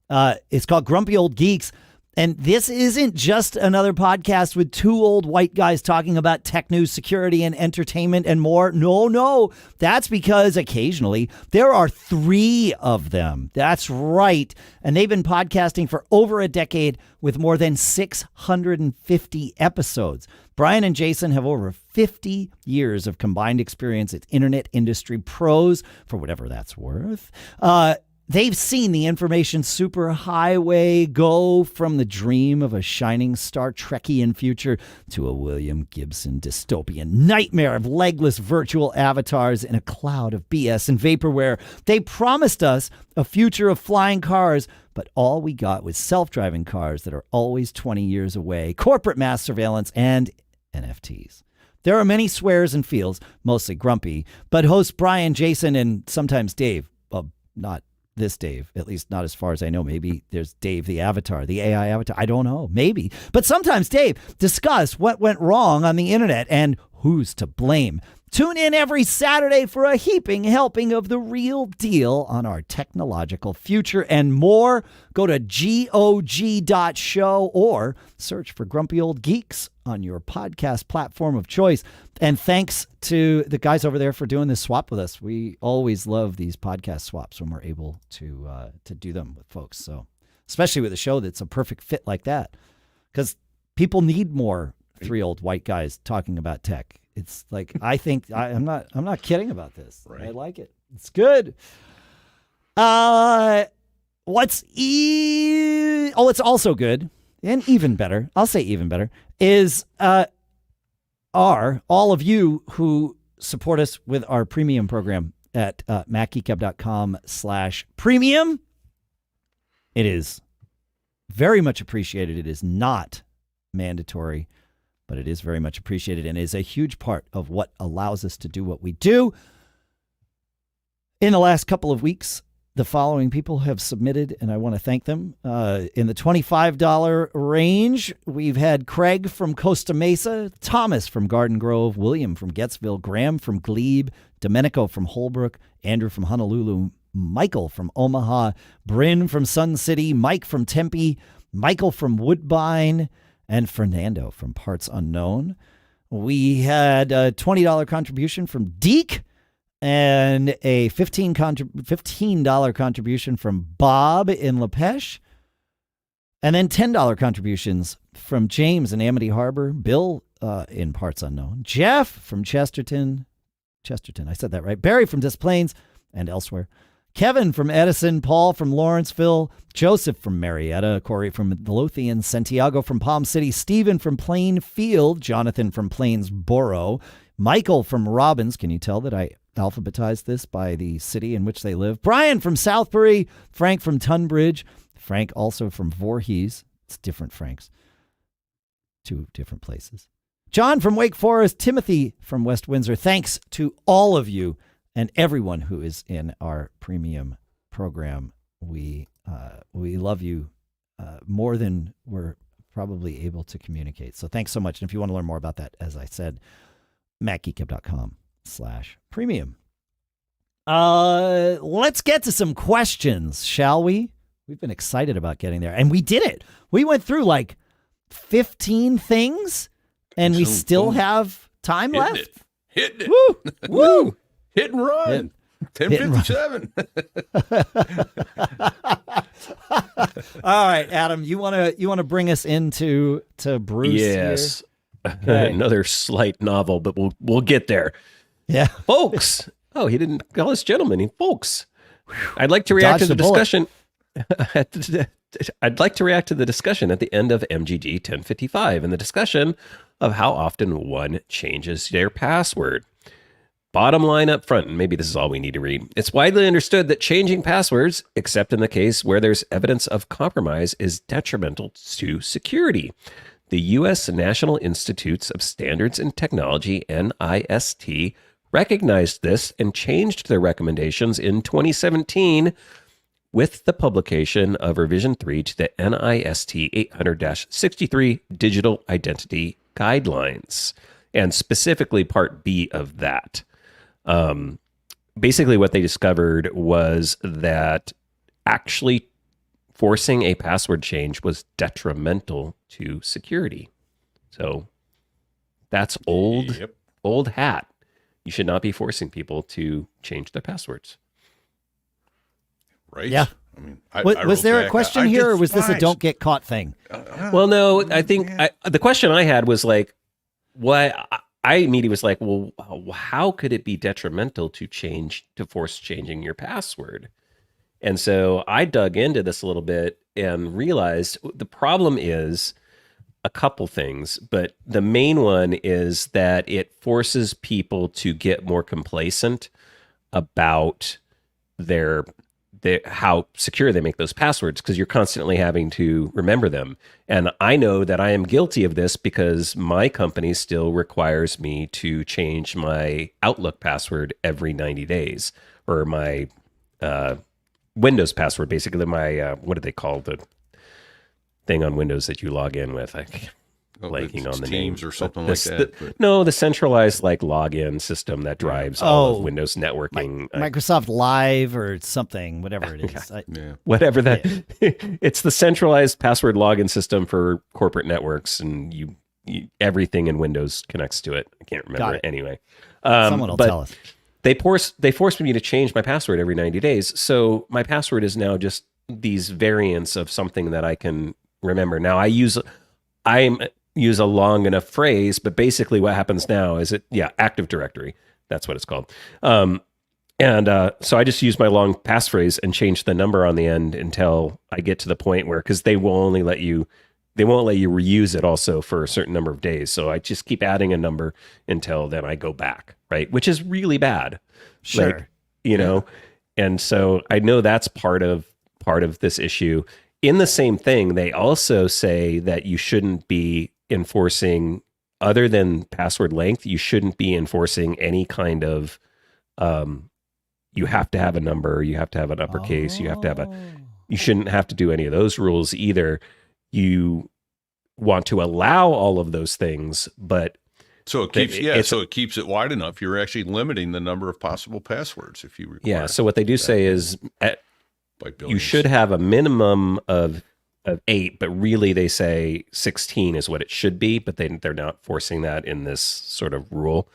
It's called Grumpy Old Geeks. And this isn't just another podcast with two old white guys talking about tech news, security, and entertainment and more. No. That's because occasionally there are three of them. That's right. And they've been podcasting for over a decade with more than 650 episodes. Brian and Jason have over 50 years of combined experience as internet industry pros, for whatever that's worth. They've seen the information superhighway go from the dream of a shining Star Trekian future to a William Gibson dystopian nightmare of legless virtual avatars in a cloud of BS and vaporware. They promised us a future of flying cars, but all we got was self-driving cars that are always 20 years away, corporate mass surveillance, and NFTs. There are many swears and feels, mostly grumpy, but hosts Brian, Jason, and sometimes Dave, not this Dave, at least not as far as I know. Maybe there's Dave the avatar, the AI avatar. I don't know. Maybe. But sometimes Dave discuss what went wrong on the internet and who's to blame. Tune in every Saturday for a heaping helping of the real deal on our technological future and more. Go to GOG.show or search for Grumpy Old Geeks on your podcast platform of choice. And thanks to the guys over there for doing this swap with us. We always love these podcast swaps when we're able to do them with folks. So especially with a show that's a perfect fit like that, because people need more three old white guys talking about tech. It's like, I think I'm not kidding about this. Right. I like it. It's good. It's also good and even better. I'll say even better is are all of you who support us with our premium program at MacGeekGab.com/premium. It is very much appreciated. It is not mandatory, but it is very much appreciated and is a huge part of what allows us to do what we do. In the last couple of weeks, the following people have submitted, and I want to thank them. In the $25 range, we've had Craig from Costa Mesa, Thomas from Garden Grove, William from Gettsville, Graham from Glebe, Domenico from Holbrook, Andrew from Honolulu, Michael from Omaha, Bryn from Sun City, Mike from Tempe, Michael from Woodbine, and Fernando from Parts Unknown. We had a $20 contribution from Deke and a $15 contribution from Bob in LaPeche, and then $10 contributions from James in Amity Harbor, Bill in Parts Unknown, Jeff from Chesterton, I said that right, Barry from Des Plaines and elsewhere, Kevin from Edison, Paul from Lawrenceville, Joseph from Marietta, Corey from Midlothian, Santiago from Palm City, Stephen from Plainfield, Jonathan from Plainsboro, Michael from Robbins. Can you tell that I alphabetized this by the city in which they live? Brian from Southbury, Frank from Tunbridge, Frank also from Voorhees. It's different Franks. Two different places. John from Wake Forest, Timothy from West Windsor. Thanks to all of you and everyone who is in our premium program. We love you more than we're probably able to communicate. So thanks so much. And if you want to learn more about that, as I said, MacGeekGab.com/premium. Let's get to some questions, shall we? We've been excited about getting there, and we did it. We went through like 15 things, and we still have time left. Hitting it. Woo! Woo! Hit and run. 10:57. All right, Adam, you want to bring us into Bruce? Yes. Okay. Another slight novel, but we'll get there. Yeah. Folks. Oh, he didn't call us gentlemen. Folks. I'd like to react to the discussion. I'd like to react to the discussion at the end of MGG 1055 and the discussion of how often one changes their password. Bottom line up front, and maybe this is all we need to read. It's widely understood that changing passwords, except in the case where there's evidence of compromise, is detrimental to security. The U.S. National Institutes of Standards and Technology, NIST, recognized this and changed their recommendations in 2017 with the publication of revision 3 to the NIST 800-63 Digital Identity Guidelines, and specifically Part B of that. Basically, what they discovered was that actually forcing a password change was detrimental to security. So that's old hat. You should not be forcing people to change their passwords. Right? Yeah. I mean, was there a question here, or was this a don't get caught thing? Well, no, I think the question I had was like, what I immediately was like, well, how could it be detrimental to force changing your password? And so I dug into this a little bit and realized the problem is a couple things, but the main one is that it forces people to get more complacent about how secure they make those passwords, because you're constantly having to remember them. And I know that I am guilty of this because my company still requires me to change my Outlook password every 90 days, or my Windows password, basically my, what do they call the thing on Windows that you log in with? Blanking on the Teams name. or something like that. No, the centralized like login system that drives all of Windows networking. Microsoft Live or something, whatever it is. Whatever that. It's the centralized password login system for corporate networks, and you everything in Windows connects to it. I can't remember it anyway. Someone will tell us. They forced me to change my password every 90 days. So my password is now just these variants of something that I can remember. Now I use a long enough phrase, but basically what happens now is Active Directory. That's what it's called. So I just use my long passphrase and change the number on the end until I get to the point where, because they won't let you reuse it also for a certain number of days. So I just keep adding a number until then I go back, right? Which is really bad. Sure. And so I know that's part of this issue. In the same thing, they also say that you shouldn't be enforcing, other than password length, you shouldn't be enforcing any kind of, you have to have a number, you have to have an uppercase, you shouldn't have to do any of those rules either. You want to allow all of those things, but so it keeps it wide enough. You're actually limiting the number of possible passwords if you require. Yeah. So what they do say is you should have a minimum of 8, but really they say 16 is what it should be, but they're not forcing that in this sort of rule.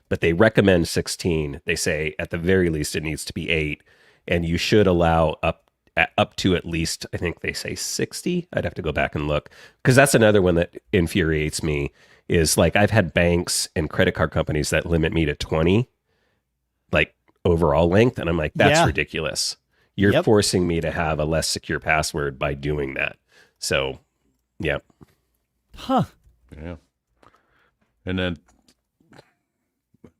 But they recommend 16. They say at the very least it needs to be 8, and you should allow up to at least, I think they say 60. I'd have to go back and look, because that's another one that infuriates me, is like I've had banks and credit card companies that limit me to 20, like overall length. And I'm like, that's ridiculous. You're forcing me to have a less secure password by doing that. So, yeah. Huh. Yeah. And then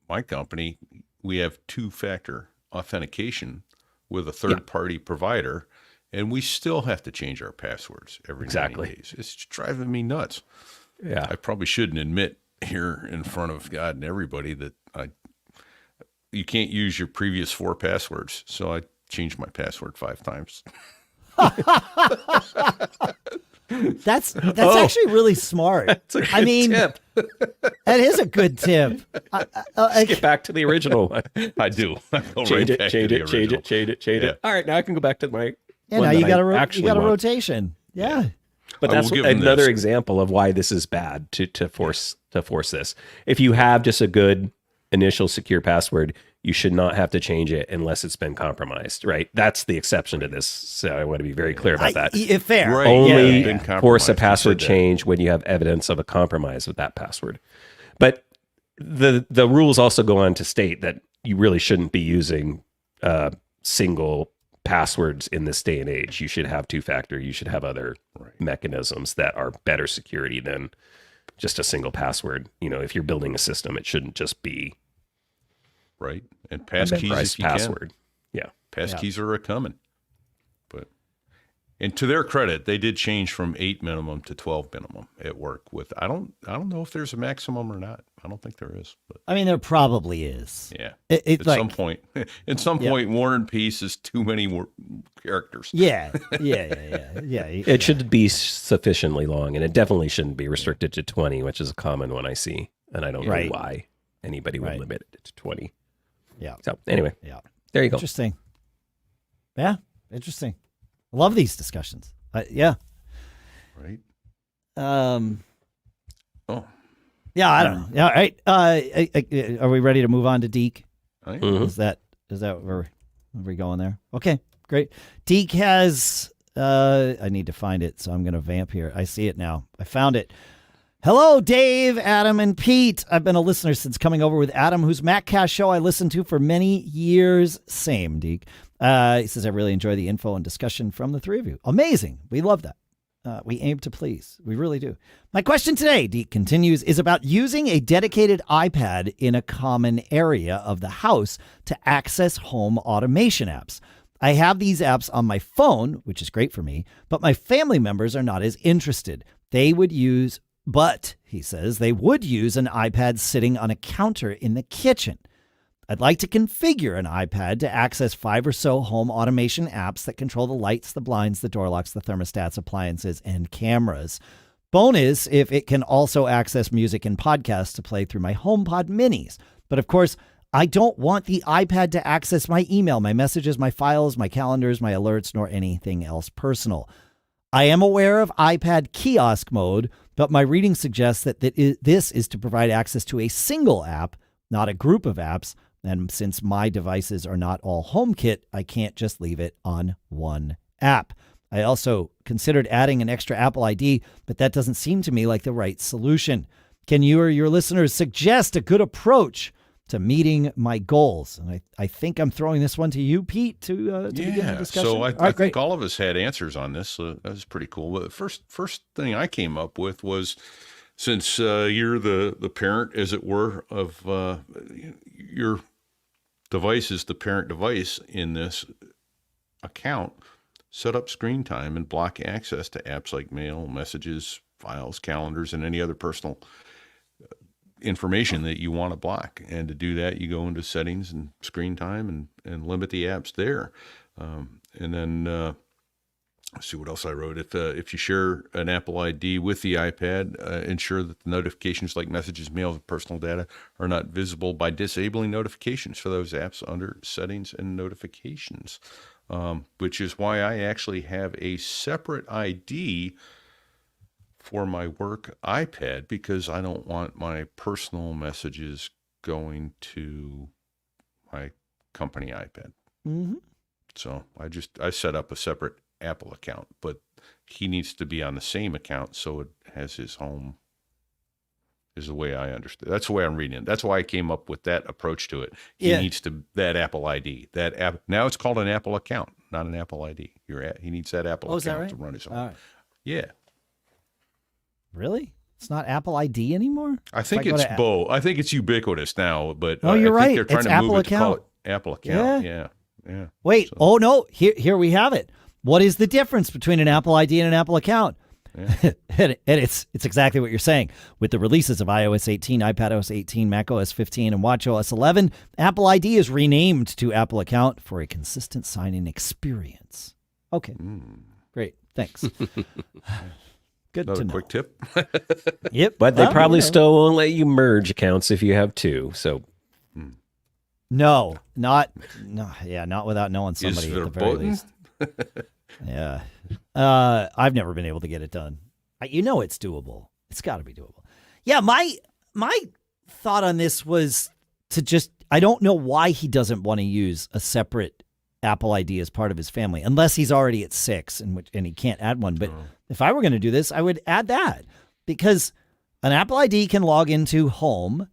my company, we have 2-factor authentication with a third-party provider, and we still have to change our passwords every 90 days. It's driving me nuts. Yeah. I probably shouldn't admit here in front of God and everybody that you can't use your previous 4 passwords, so I changed my password 5 times. That's actually really smart. That's a good tip. That is a good tip. Let's get back to the original one. I do. Change it. All right, now I can go back to my. Yeah, now you got a rotation. Yeah. But that's another example of why this is bad to force this. If you have just a good initial secure password, you should not have to change it unless it's been compromised, right? That's the exception to this. So I want to be very clear about that. Fair. Right. Only force a password change when you have evidence of a compromise with that password. But the rules also go on to state that you really shouldn't be using single passwords in this day and age. You should have 2-factor. You should have other mechanisms that are better security than just a single password. If you're building a system, it shouldn't just be right. And passkeys if you password. Can. Yeah. Passkeys are a coming. But And to their credit, they did change from 8 minimum to 12 minimum at work. With I don't know if there's a maximum or not. I don't think there is. But I mean, there probably is. yeah, It's at like, some point, War and Peace is too many characters. yeah. It should be sufficiently long, and it definitely shouldn't be restricted to 20, which is a common one I see, and I don't know why anybody would limit it to 20. Yeah. So anyway, Yeah. there you go. Interesting. Yeah. Interesting. I love these discussions. Yeah. Right. Oh. Yeah, I don't know. Yeah. All right. Are we ready to move on to Deke? Mm-hmm. Is that where we going there? Okay. Great. Deke has. I need to find it, so I'm going to vamp here. I see it now. I found it. Hello, Dave, Adam, and Pete. I've been a listener since coming over with Adam, whose MacCast show I listened to for many years. Same, Deke. He says, I really enjoy the info and discussion from the three of you. Amazing. We love that. We aim to please. We really do. My question today, Deke continues, is about using a dedicated iPad in a common area of the house to access home automation apps. I have these apps on my phone, which is great for me, but my family members are not as interested. But, he says, they would use an iPad sitting on a counter in the kitchen. I'd like to configure an iPad to access 5 or so home automation apps that control the lights, the blinds, the door locks, the thermostats, appliances, and cameras. Bonus if it can also access music and podcasts to play through my HomePod minis. But of course, I don't want the iPad to access my email, my messages, my files, my calendars, my alerts, nor anything else personal. I am aware of iPad kiosk mode, but my reading suggests that this is to provide access to a single app, not a group of apps. And since my devices are not all HomeKit, I can't just leave it on one app. I also considered adding an extra Apple ID, but that doesn't seem to me like the right solution. Can you or your listeners suggest a good approach to meeting my goals? And I think I'm throwing this one to you, Pete, to begin the discussion. So I think all of us had answers on this. So that was pretty cool. But the first thing I came up with was, since you're the parent, as it were, of your device is the parent device in this account, set up screen time and block access to apps like mail, messages, files, calendars, and any other personal information that you want to block. And to do that, you go into settings and screen time and limit the apps there. And then let's see what else I wrote. If you share an Apple ID with the iPad, ensure that the notifications like messages, mail, and personal data are not visible by disabling notifications for those apps under settings and notifications, which is why I actually have a separate ID for my work iPad, because I don't want my personal messages going to my company iPad. Mm-hmm. So I set up a separate Apple account, but he needs to be on the same account so it has his home, is the way I understand. That's the way I'm reading it. That's why I came up with that approach to it. He needs that Apple ID. That app, now it's called an Apple account, not an Apple ID. He needs that Apple account to run his home. All right. Yeah. Really? It's not Apple ID anymore? I think it's both. I think it's ubiquitous now, but you're I think right. they're trying It's to Apple move it to call account. it Apple account. Yeah. Wait. So. Oh no. Here we have it. What is the difference between an Apple ID and an Apple account? Yeah. and it's exactly what you're saying. With the releases of iOS 18, iPadOS 18, macOS 15, and watchOS 11, Apple ID is renamed to Apple account for a consistent sign-in experience. Okay. Great. Thanks. Good Another to know. quick tip. Yep. But they probably still won't let you merge accounts if you have two. So not without knowing somebody Is at there the very button? least. Yeah. I've never been able to get it done. It's doable. It's got to be doable. Yeah, my thought on this was to just, I don't know why he doesn't want to use a separate Apple ID as part of his family, unless he's already at 6 and he can't add one. But if I were going to do this, I would add that, because an Apple ID can log into Home.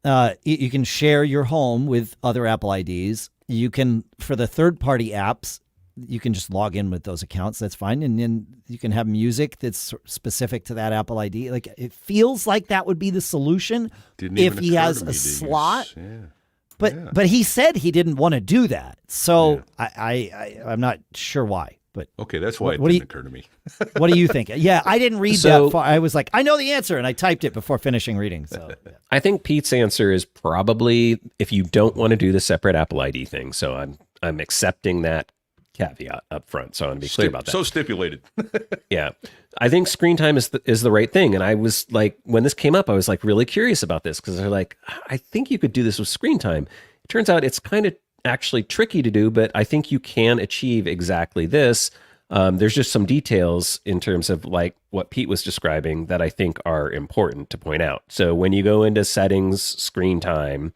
You can share your home with other Apple IDs. You can, for the third-party apps, you can just log in with those accounts. That's fine. And then you can have music that's specific to that Apple ID. Like, it feels like that would be the solution if he has a slot. But he said he didn't want to do that. So I'm not sure why. But Okay, that's why it what do didn't you- occur to me. what do you think? Yeah, I didn't read So- that far. I was like, I know the answer, and I typed it before finishing reading. So I think Pete's answer is probably if you don't want to do the separate Apple ID thing. So I'm accepting that caveat up front. So I want to be clear about that. So stipulated. Yeah. I think screen time is the right thing. And I was like, when this came up, I was like really curious about this because they're like, I think you could do this with screen time. It turns out it's kind of actually tricky to do, but I think you can achieve exactly this. There's just some details in terms of like what Pete was describing that I think are important to point out. So when you go into settings, screen time,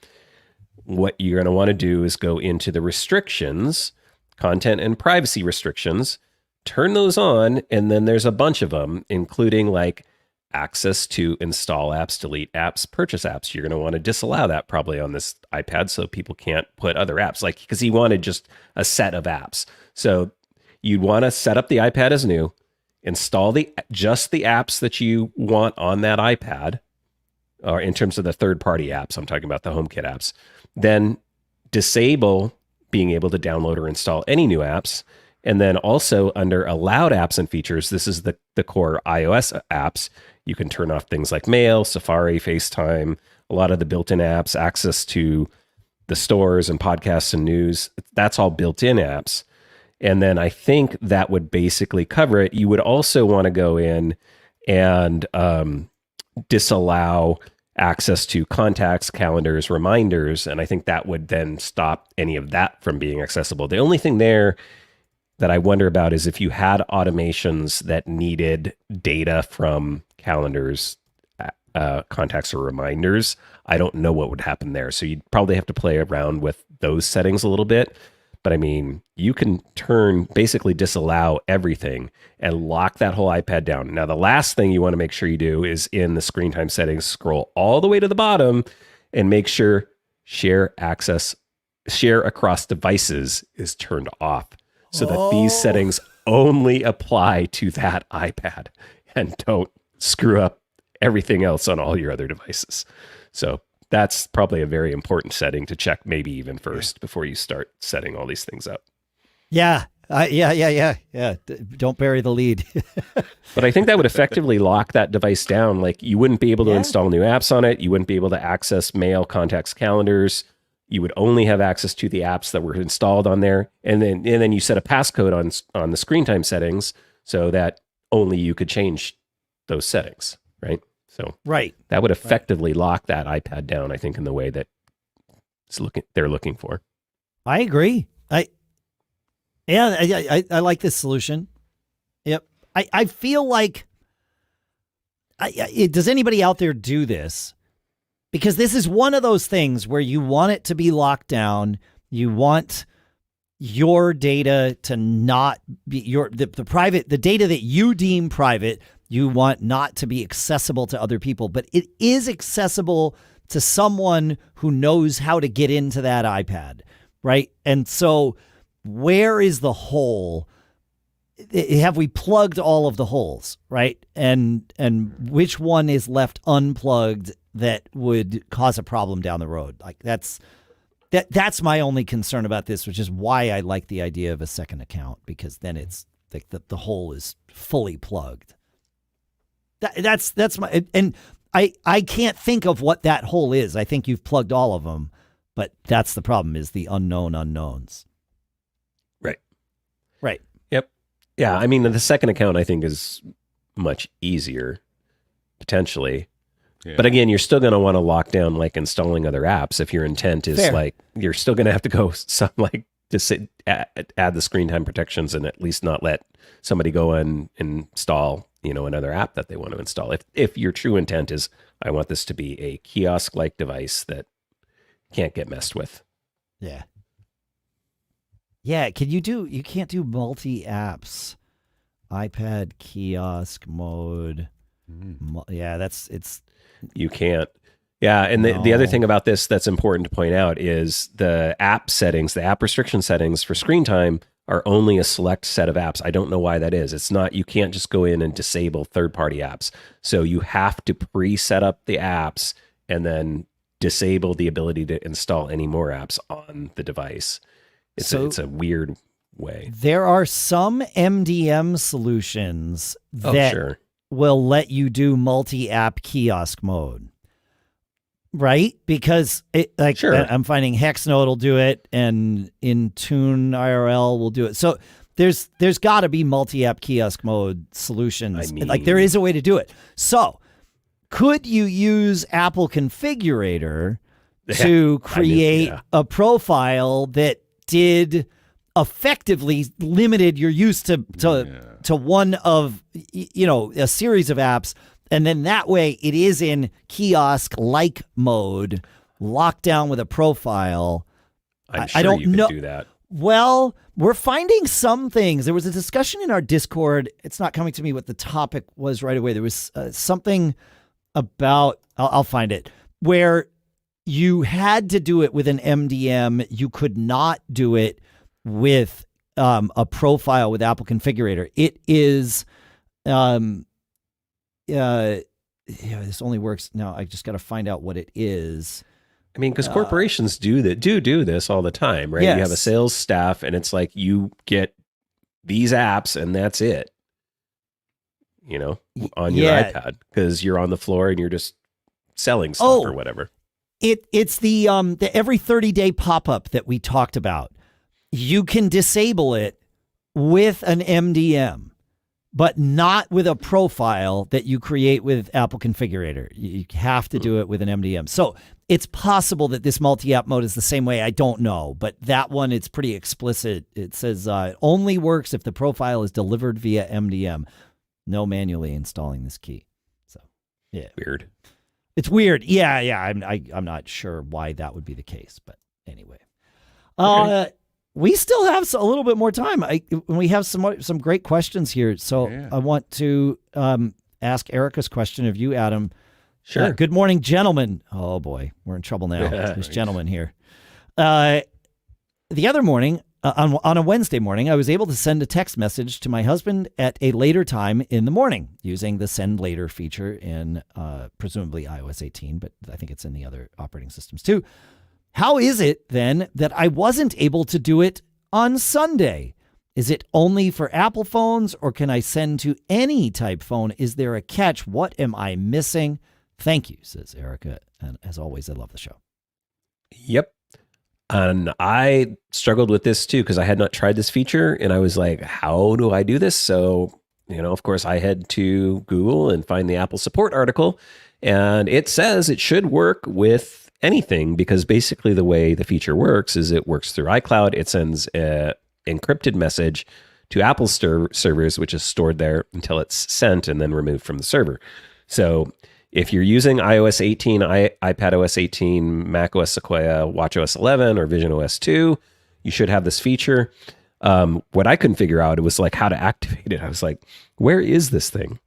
what you're going to want to do is go into the restrictions, content and privacy restrictions, turn those on, and then there's a bunch of them, including like access to install apps, delete apps, purchase apps. You're going to want to disallow that probably on this iPad so people can't put other apps, like because he wanted just a set of apps. So you'd want to set up the iPad as new, install just the apps that you want on that iPad, or in terms of the third-party apps. I'm talking about the HomeKit apps. Then disable being able to download or install any new apps. And then also under allowed apps and features, this is the core iOS apps. You can turn off things like Mail, Safari, FaceTime, a lot of the built-in apps, access to the stores and podcasts and news. That's all built-in apps. And then I think that would basically cover it. You would also want to go in and disallow access to contacts, calendars, reminders. And I think that would then stop any of that from being accessible. The only thing there that I wonder about is if you had automations that needed data from calendars, contacts, or reminders, I don't know what would happen there. So you'd probably have to play around with those settings a little bit. But I mean, you can basically disallow everything and lock that whole iPad down. Now, the last thing you want to make sure you do is in the screen time settings, scroll all the way to the bottom and make sure share across devices is turned off so that these settings only apply to that iPad and don't screw up everything else on all your other devices. So that's probably a very important setting to check, maybe even first before you start setting all these things up. yeah. Don't bury the lead. But I think that would effectively lock that device down. Like you wouldn't be able to install new apps on it. You wouldn't be able to access mail, contacts, calendars. You would only have access to the apps that were installed on there. And then you set a passcode on the screen time settings so that only you could change those settings, right? So Right. that would effectively lock that iPad down, I think, in the way that they're looking for. I agree. I like this solution. Yep. I feel like, does anybody out there do this? Because this is one of those things where you want it to be locked down. You want your data to not be the data that you deem private. You want not to be accessible to other people, but it is accessible to someone who knows how to get into that iPad, right? And so where is the hole? Have we plugged all of the holes, right? And which one is left unplugged that would cause a problem down the road? Like that's my only concern about this, which is why I like the idea of a second account, because then it's like the hole is fully plugged. That's my, and I can't think of what that hole is. I think you've plugged all of them, but that's the problem, is the unknown unknowns. Right. Yep. Yeah. I mean, the second account I think is much easier potentially. Yeah. But again, you're still going to want to lock down like installing other apps. If your intent is like, you're still going to have to go add the screen time protections and at least not let somebody go and install, another app that they want to install. If your true intent is, I want this to be a kiosk-like device that can't get messed with. Yeah. Yeah. You can't do multi-apps, iPad kiosk mode. You can't. Yeah. And the other thing about this that's important to point out is the app settings, the app restriction settings for screen time are only a select set of apps. I don't know why that is. It's not, you can't just go in and disable third-party apps. So you have to pre-set up the apps and then disable the ability to install any more apps on the device. It's a weird way. There are some MDM solutions that Sure. will let you do multi-app kiosk mode. Right? Because Sure. I'm finding Hexnode will do it and Intune IRL will do it. So there's got to be multi-app kiosk mode solutions. I mean- Like there is a way to do it. So could you use Apple Configurator to create a profile that did effectively limited your use to one of, a series of apps? And then that way it is in kiosk-like mode, locked down with a profile. I'm sure I don't you could know. do that. Well, we're finding some things. There was a discussion in our Discord. It's not coming to me what the topic was right away. There was something about, I'll find it, where you had to do it with an MDM. You could not do it with a profile with Apple Configurator. It is... this only works now. I just got to find out what it is. I mean, because corporations do this all the time, right? Yes. You have a sales staff, and it's like you get these apps, and that's it. On your iPad, because you're on the floor and you're just selling stuff or whatever. It's the every 30-day pop-up that we talked about. You can disable it with an MDM, but not with a profile that you create with Apple Configurator. You have to do it with an MDM. So it's possible that this multi-app mode is the same way. I don't know, but that one, it's pretty explicit. It says it only works if the profile is delivered via MDM. No manually installing this key. So, yeah. Weird. It's weird. Yeah. I'm not sure why that would be the case, but anyway. Okay. We still have a little bit more time. We have some great questions here. So I want to ask Erica's question of you, Adam. Sure. Good morning, gentlemen. Oh, boy. We're in trouble now. There's gentlemen here. The other morning, on a Wednesday morning, I was able to send a text message to my husband at a later time in the morning using the send later feature in presumably iOS 18, but I think it's in the other operating systems too. How is it, then, that I wasn't able to do it on Sunday? Is it only for Apple phones, or can I send to any type phone? Is there a catch? What am I missing? Thank you, says Erica. And as always, I love the show. Yep. And I struggled with this, too, because I had not tried this feature. And I was like, how do I do this? So, of course, I head to Google and find the Apple support article. And it says it should work with anything, because basically the way the feature works is it works through iCloud. It sends an encrypted message to Apple's servers, which is stored there until it's sent and then removed from the server. So if you're using iOS 18, iPadOS 18, macOS Sequoia, watchOS 11, or visionOS 2, you should have this feature. What I couldn't figure out, it was like how to activate it. I was like, where is this thing?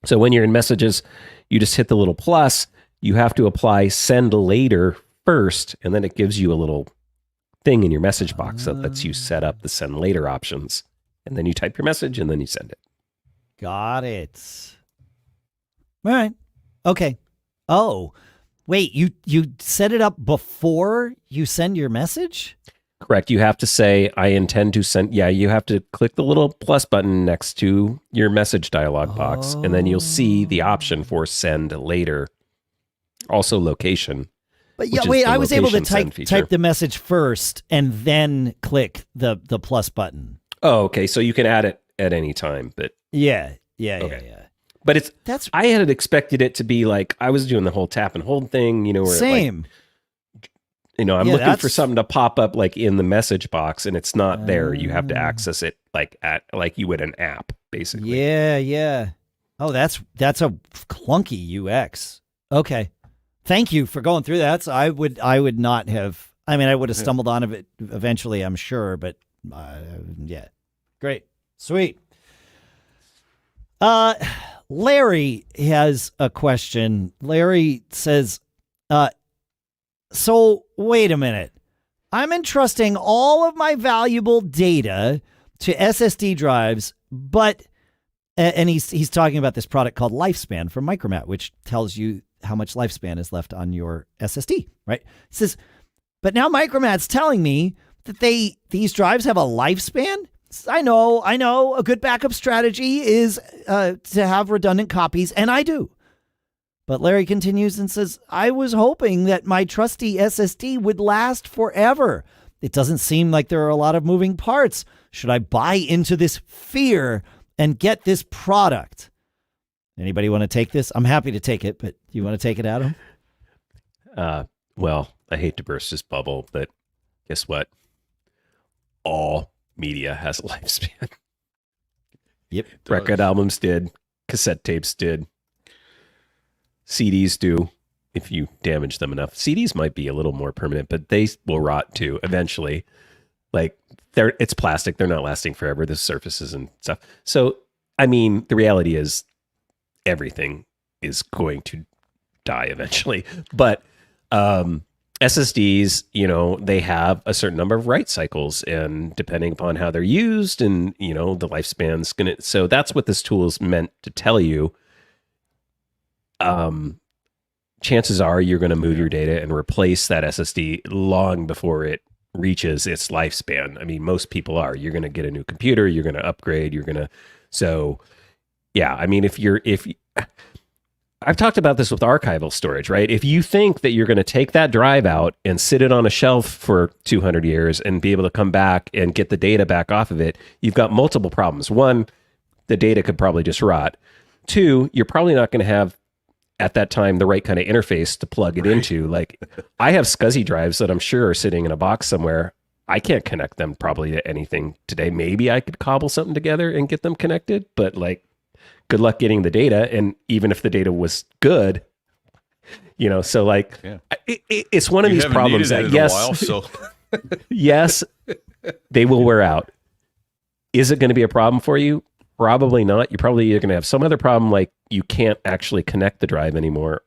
So when you're in Messages, you just hit the little plus. You have to apply send later first, and then it gives you a little thing in your message box that lets you set up the send later options. And then you type your message, and then you send it. Got it. All right. Okay. Oh, wait, you set it up before you send your message? Correct. You have to say, I intend to send. Yeah, you have to click the little plus button next to your message dialog box, and then you'll see the option for send later. Also location. But yeah, wait, I was able to type the message first and then click the plus button. Oh, okay. So you can add it at any time, but yeah. But I had expected it to be like, I was doing the whole tap and hold thing, where same. I'm looking for something to pop up like in the message box, and it's not there. You have to access it like you would an app, basically. Yeah. Oh, that's a clunky UX. Okay. Thank you for going through that. So I would not have. I mean, I would have stumbled on it eventually, I'm sure. But yeah, great, sweet. Larry has a question. Larry says, "So wait a minute. I'm entrusting all of my valuable data to SSD drives, but." And he's talking about this product called Lifespan from Micromat, which tells you how much lifespan is left on your SSD, right? He says, but now Micromat's telling me that these drives have a lifespan? I know. A good backup strategy is to have redundant copies, and I do. But Larry continues and says, I was hoping that my trusty SSD would last forever. It doesn't seem like there are a lot of moving parts. Should I buy into this fear and get this product? Anybody want to take this? I'm happy to take it, but do you want to take it, Adam? Well, I hate to burst this bubble, but guess what? All media has a lifespan. Yep. Record albums did. Cassette tapes did. CDs do, if you damage them enough. CDs might be a little more permanent, but they will rot too eventually. Like, it's plastic. They're not lasting forever. The surfaces and stuff. So, I mean, the reality is everything is going to die eventually. But SSDs, they have a certain number of write cycles, and depending upon how they're used and, the lifespan's going to... So that's what this tool is meant to tell you. Chances are you're going to move your data and replace that SSD long before it reaches its lifespan. I mean, most people are. You're going to get a new computer, you're going to upgrade, so yeah, I mean, I've talked about this with archival storage, right? If you think that you're going to take that drive out and sit it on a shelf for 200 years and be able to come back and get the data back off of it, you've got multiple problems. One, the data could probably just rot. Two, you're probably not going to have at that time the right kind of interface to plug it into. Like, I have SCSI drives that I'm sure are sitting in a box somewhere. I can't connect them probably to anything today. Maybe I could cobble something together and get them connected, but good luck getting the data. And even if the data was good, so it's one of these problems that yes, they will wear out. Is it going to be a problem for you? Probably not. You're probably going to have some other problem, like you can't actually connect the drive anymore,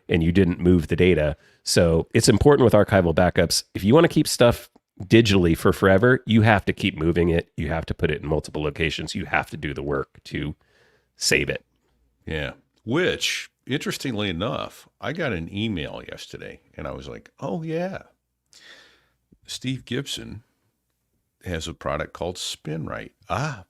and you didn't move the data. So it's important with archival backups. If you want to keep stuff digitally for forever, you have to keep moving it. You have to put it in multiple locations. You have to do the work to save it. Yeah. Which, interestingly enough, I got an email yesterday and I was like, oh yeah, Steve Gibson has a product called SpinRite.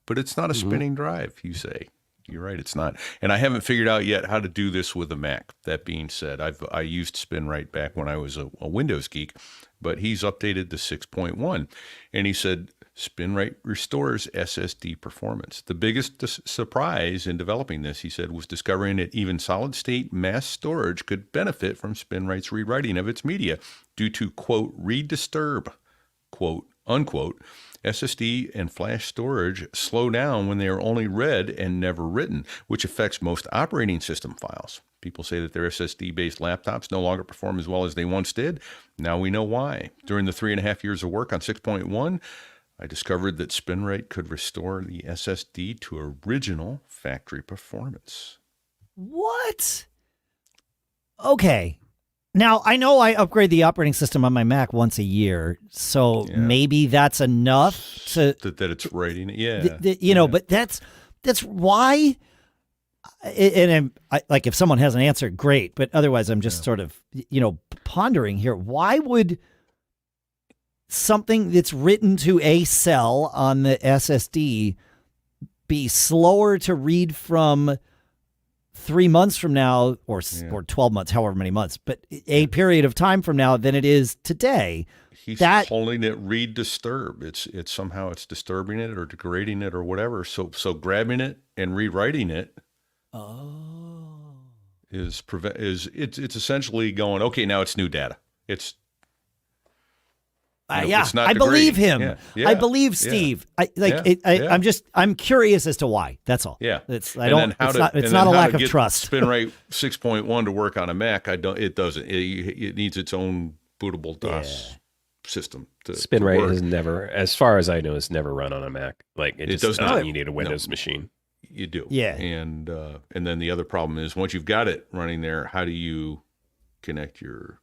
But it's not a spinning drive, you say. You're right, it's not. And I haven't figured out yet how to do this with a Mac. That being said, I used SpinRite back when I was a Windows geek, but he's updated to 6.1. And he said, SpinRite restores SSD performance. The biggest surprise in developing this, he said, was discovering that even solid-state mass storage could benefit from SpinRite's rewriting of its media due to, quote, read disturb, quote, unquote. SSD and flash storage slow down when they are only read and never written, which affects most operating system files. People say that their SSD-based laptops no longer perform as well as they once did. Now we know why. During the 3.5 years of work on 6.1, I discovered that SpinRite could restore the SSD to original factory performance. What? Okay. Now, I know I upgrade the operating system on my Mac once a year, so maybe that's enough to... That it's writing it, but that's why... And if someone has an answer, great. But otherwise, I'm just sort of, pondering here. Why would something that's written to a cell on the SSD be slower to read from 3 months from now or 12 months, however many months, but a period of time from now than it is today? He's calling it read disturb. It's somehow it's disturbing it or degrading it or whatever. So grabbing it and rewriting it. It's essentially going, okay, now it's new data. It's it's not I believe him. Yeah. I believe Steve. I'm curious as to why. That's all. Yeah. It's not a lack of trust. SpinRite 6.1 to work on a Mac. It doesn't. It needs its own bootable DOS system. SpinRite has never, as far as I know, has never run on a Mac. It does not. You need a Windows machine. You do. Yeah. And then the other problem is once you've got it running there, how do you connect your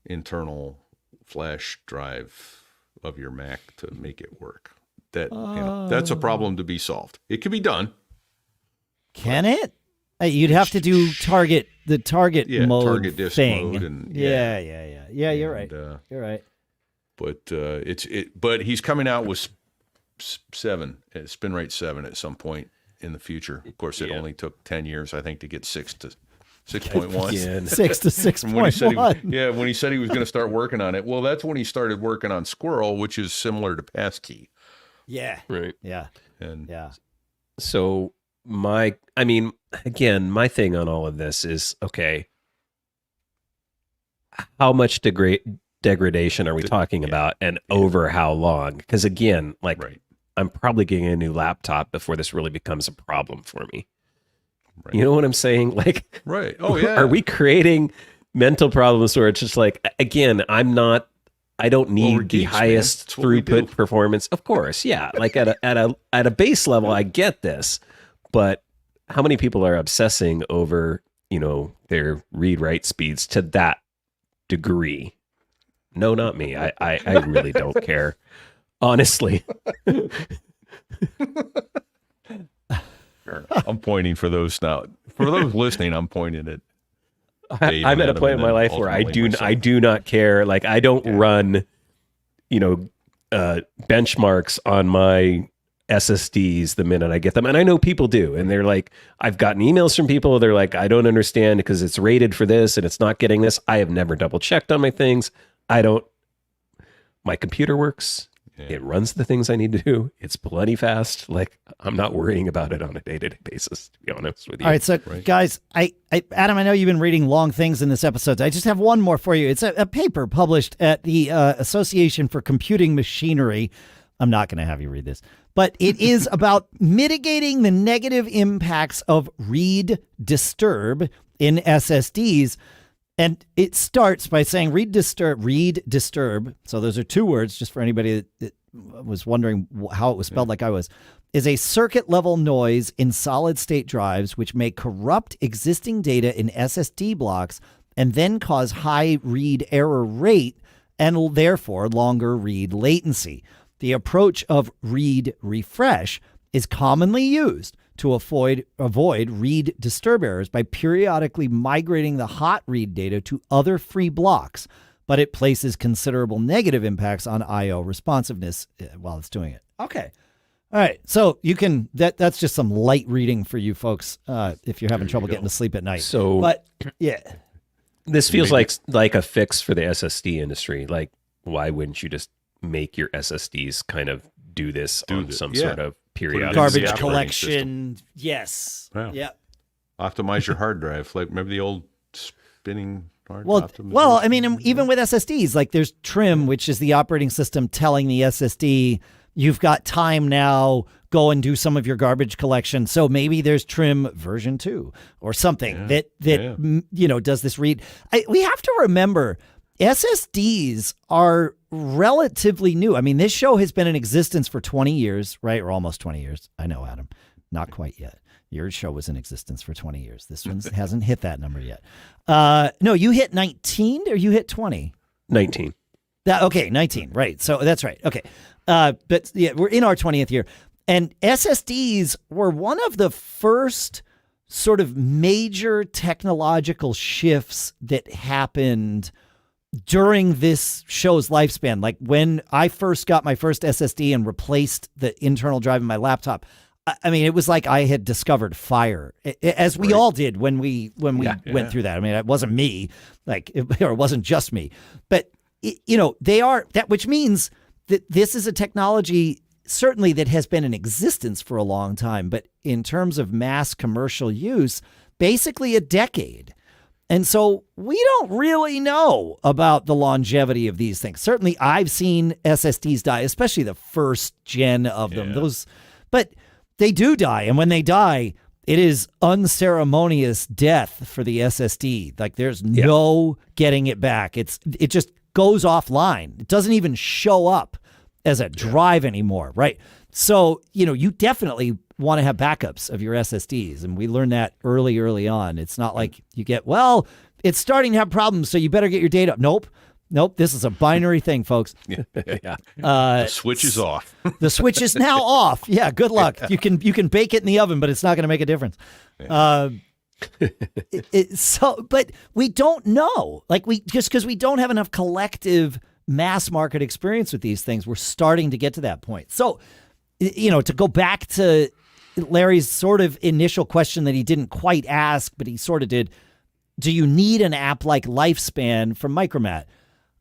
internal flash drive of your Mac to make it work? That's a problem to be solved. It can be done. Can it? You'd have to do target mode target disk thing. mode and yeah. You're right. You're right. But but he's coming out with 7, spin rate 7 at some point in the future. Of course, it only took 10 years, I think, to get 6 to 6.1. 6 to 6.1. When he said he was going to start working on it. Well, that's when he started working on Squirrel, which is similar to Passkey. Yeah. Right. Yeah. And So my thing on all of this is, okay, how much degradation are we talking about, and over how long? Because again, I'm probably getting a new laptop before this really becomes a problem for me. Right. You know what I'm saying? Right. Oh yeah. Are we creating mental problems where it's just again, I don't need the highest throughput performance. Of course. Yeah. At a base level, I get this, but how many people are obsessing over, their read write speeds to that degree? No, not me. I really don't care. Honestly. I'm pointing for those now. For those listening, I'm pointing at Dave. I'm at a point in my life where I do not care. I don't run, benchmarks on my SSDs the minute I get them. And I know people do. And they're I've gotten emails from people. They're I don't understand because it's rated for this and it's not getting this. I have never double checked on my things. My computer works. Yeah. It runs the things I need to do. It's plenty fast. I'm not worrying about it on a day-to-day basis, to be honest with you. All right, so guys, Adam, I know you've been reading long things in this episode. I just have one more for you. It's a paper published at the Association for Computing Machinery. I'm not going to have you read this, but it is about mitigating the negative impacts of read disturb in SSDs. And it starts by saying read disturb. So those are 2 words, just for anybody that was wondering how it was spelled like I was, is a circuit level noise in solid state drives which may corrupt existing data in SSD blocks and then cause high read error rate and therefore longer read latency. The approach of read refresh is commonly used to avoid read disturb errors by periodically migrating the hot read data to other free blocks, but it places considerable negative impacts on I/O responsiveness while it's doing it. Okay. All right. So you can, that's just some light reading for you folks if you're having trouble getting to sleep at night. So, but yeah, this feels like a fix for the SSD industry. Why wouldn't you just make your SSDs kind of do this on some sort of periodic garbage collection? Yes. Wow. Yeah. Optimize your hard drive. Remember the old spinning hard drive? Well, I mean, even with SSDs, there's Trim, which is the operating system telling the SSD, you've got time now, go and do some of your garbage collection. So maybe there's Trim version 2 or something that does this read. We have to remember SSDs are relatively new. I mean, this show has been in existence for 20 years, right? Or almost 20 years. I know, Adam. Not quite yet. Your show was in existence for 20 years. This one hasn't hit that number yet. No, you hit 19 or you hit 20? 19. Okay, 19. Right. So that's right. Okay. But yeah, we're in our 20th year. And SSDs were one of the first sort of major technological shifts that happened during this show's lifespan. When I first got my first SSD and replaced the internal drive in my laptop, I mean, it was like I had discovered fire, as we all did when we went through that. I mean, it wasn't me, or it wasn't just me, but they are that, which means that this is a technology certainly that has been in existence for a long time, but in terms of mass commercial use, basically a decade. And so we don't really know about the longevity of these things. Certainly I've seen SSDs die, especially the first gen of them. But they do die. And when they die, it is unceremonious death for the SSD. There's no getting it back. It just goes offline. It doesn't even show up as a drive anymore, right? So, you definitely want to have backups of your SSDs. And we learned that early on. It's not like you get, it's starting to have problems, so you better get your data. Nope. This is a binary thing, folks. The switch is off. The switch is now off. Yeah, good luck. You can bake it in the oven, but it's not going to make a difference. But we don't know. Just because we don't have enough collective mass market experience with these things. We're starting to get to that point. So, to go back to Larry's sort of initial question that he didn't quite ask, but he sort of did. Do you need an app like Lifespan from Micromat?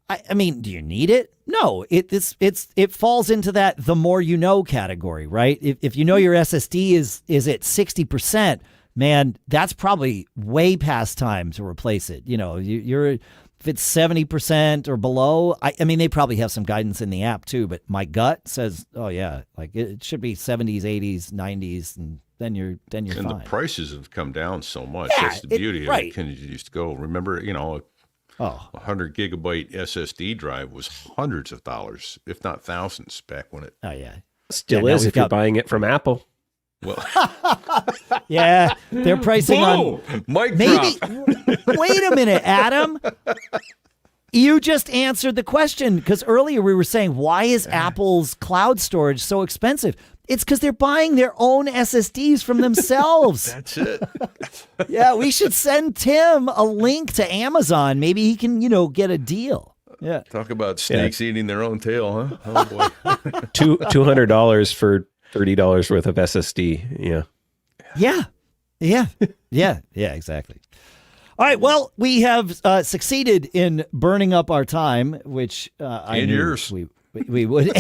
I mean, do you need it? No, it falls into that the more you know category, right? If you know your SSD is at 60%, man, that's probably way past time to replace it. You're if it's 70% or below, I mean, they probably have some guidance in the app too, but my gut says, oh yeah, like it should be 70s, 80s, 90s, and then you're fine. And the prices have come down so much. Yeah, that's the beauty right. of it. Can you just go? Remember, a 100 gigabyte SSD drive was hundreds of dollars, if not thousands, back when it. Oh yeah, Still is if you're buying it from Apple. Well, yeah, they're pricing whoa, on mic maybe. drop. Wait a minute, Adam. You just answered the question because earlier we were saying, why is Apple's cloud storage so expensive? It's because they're buying their own SSDs from themselves. That's it. Yeah, we should send Tim a link to Amazon. Maybe he can, get a deal. Yeah. Talk about snakes eating their own tail, huh? Oh boy. $200 for $30 worth of SSD. Yeah. Yeah, exactly. All right, well, we have succeeded in burning up our time, which I knew yours. We would.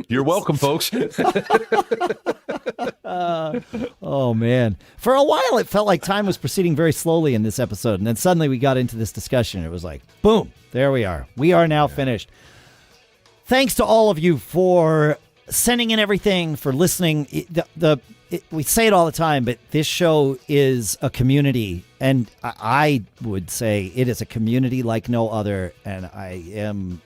You're welcome, folks. Oh, man. For a while, it felt like time was proceeding very slowly in this episode. And then suddenly we got into this discussion. It was like, boom, there we are. We are now finished. Thanks to all of you for sending in everything, for listening. We say it all the time, but this show is a community. And I would say it is a community like no other. And I am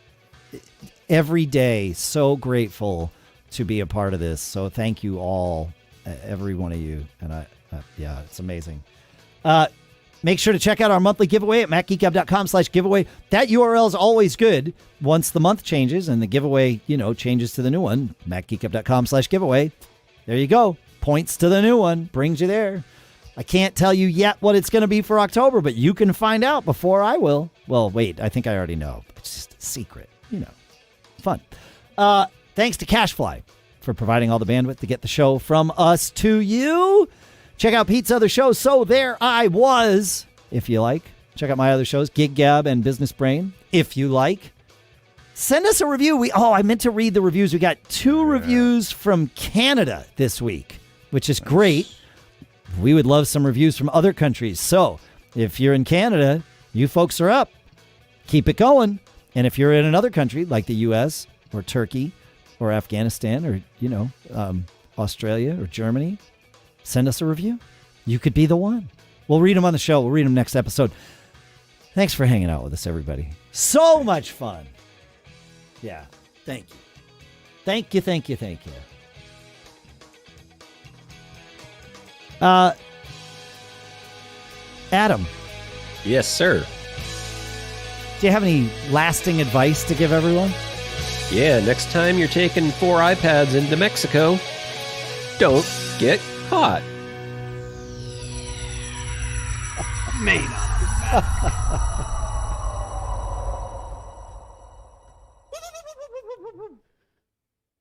every day so grateful to be a part of this. So thank you all, every one of you. And it's amazing. Make sure to check out our monthly giveaway at macgeekgab.com/giveaway. That URL is always good once the month changes and the giveaway, changes to the new one. macgeekgab.com/giveaway. There you go. Points to the new one. Brings you there. I can't tell you yet what it's going to be for October, but you can find out before I will. Well, wait, I think I already know. It's just a secret. Fun. Thanks to CashFly for providing all the bandwidth to get the show from us to you. Check out Pete's other shows. So There I Was, if you like. Check out my other shows, Gig Gab and Business Brain, if you like. Send us a review. I meant to read the reviews. We got 2 reviews from Canada this week, which is great. We would love some reviews from other countries. So if you're in Canada, you folks are up. Keep it going. And if you're in another country like the U.S. or Turkey or Afghanistan or, Australia or Germany, send us a review. You could be the one. We'll read them on the show. We'll read them next episode. Thanks for hanging out with us, everybody. So much fun. Yeah. Thank you. Thank you, thank you, thank you. Adam. Yes, sir. Do you have any lasting advice to give everyone? Yeah, next time you're taking 4 iPads into Mexico, don't get caught. Made up.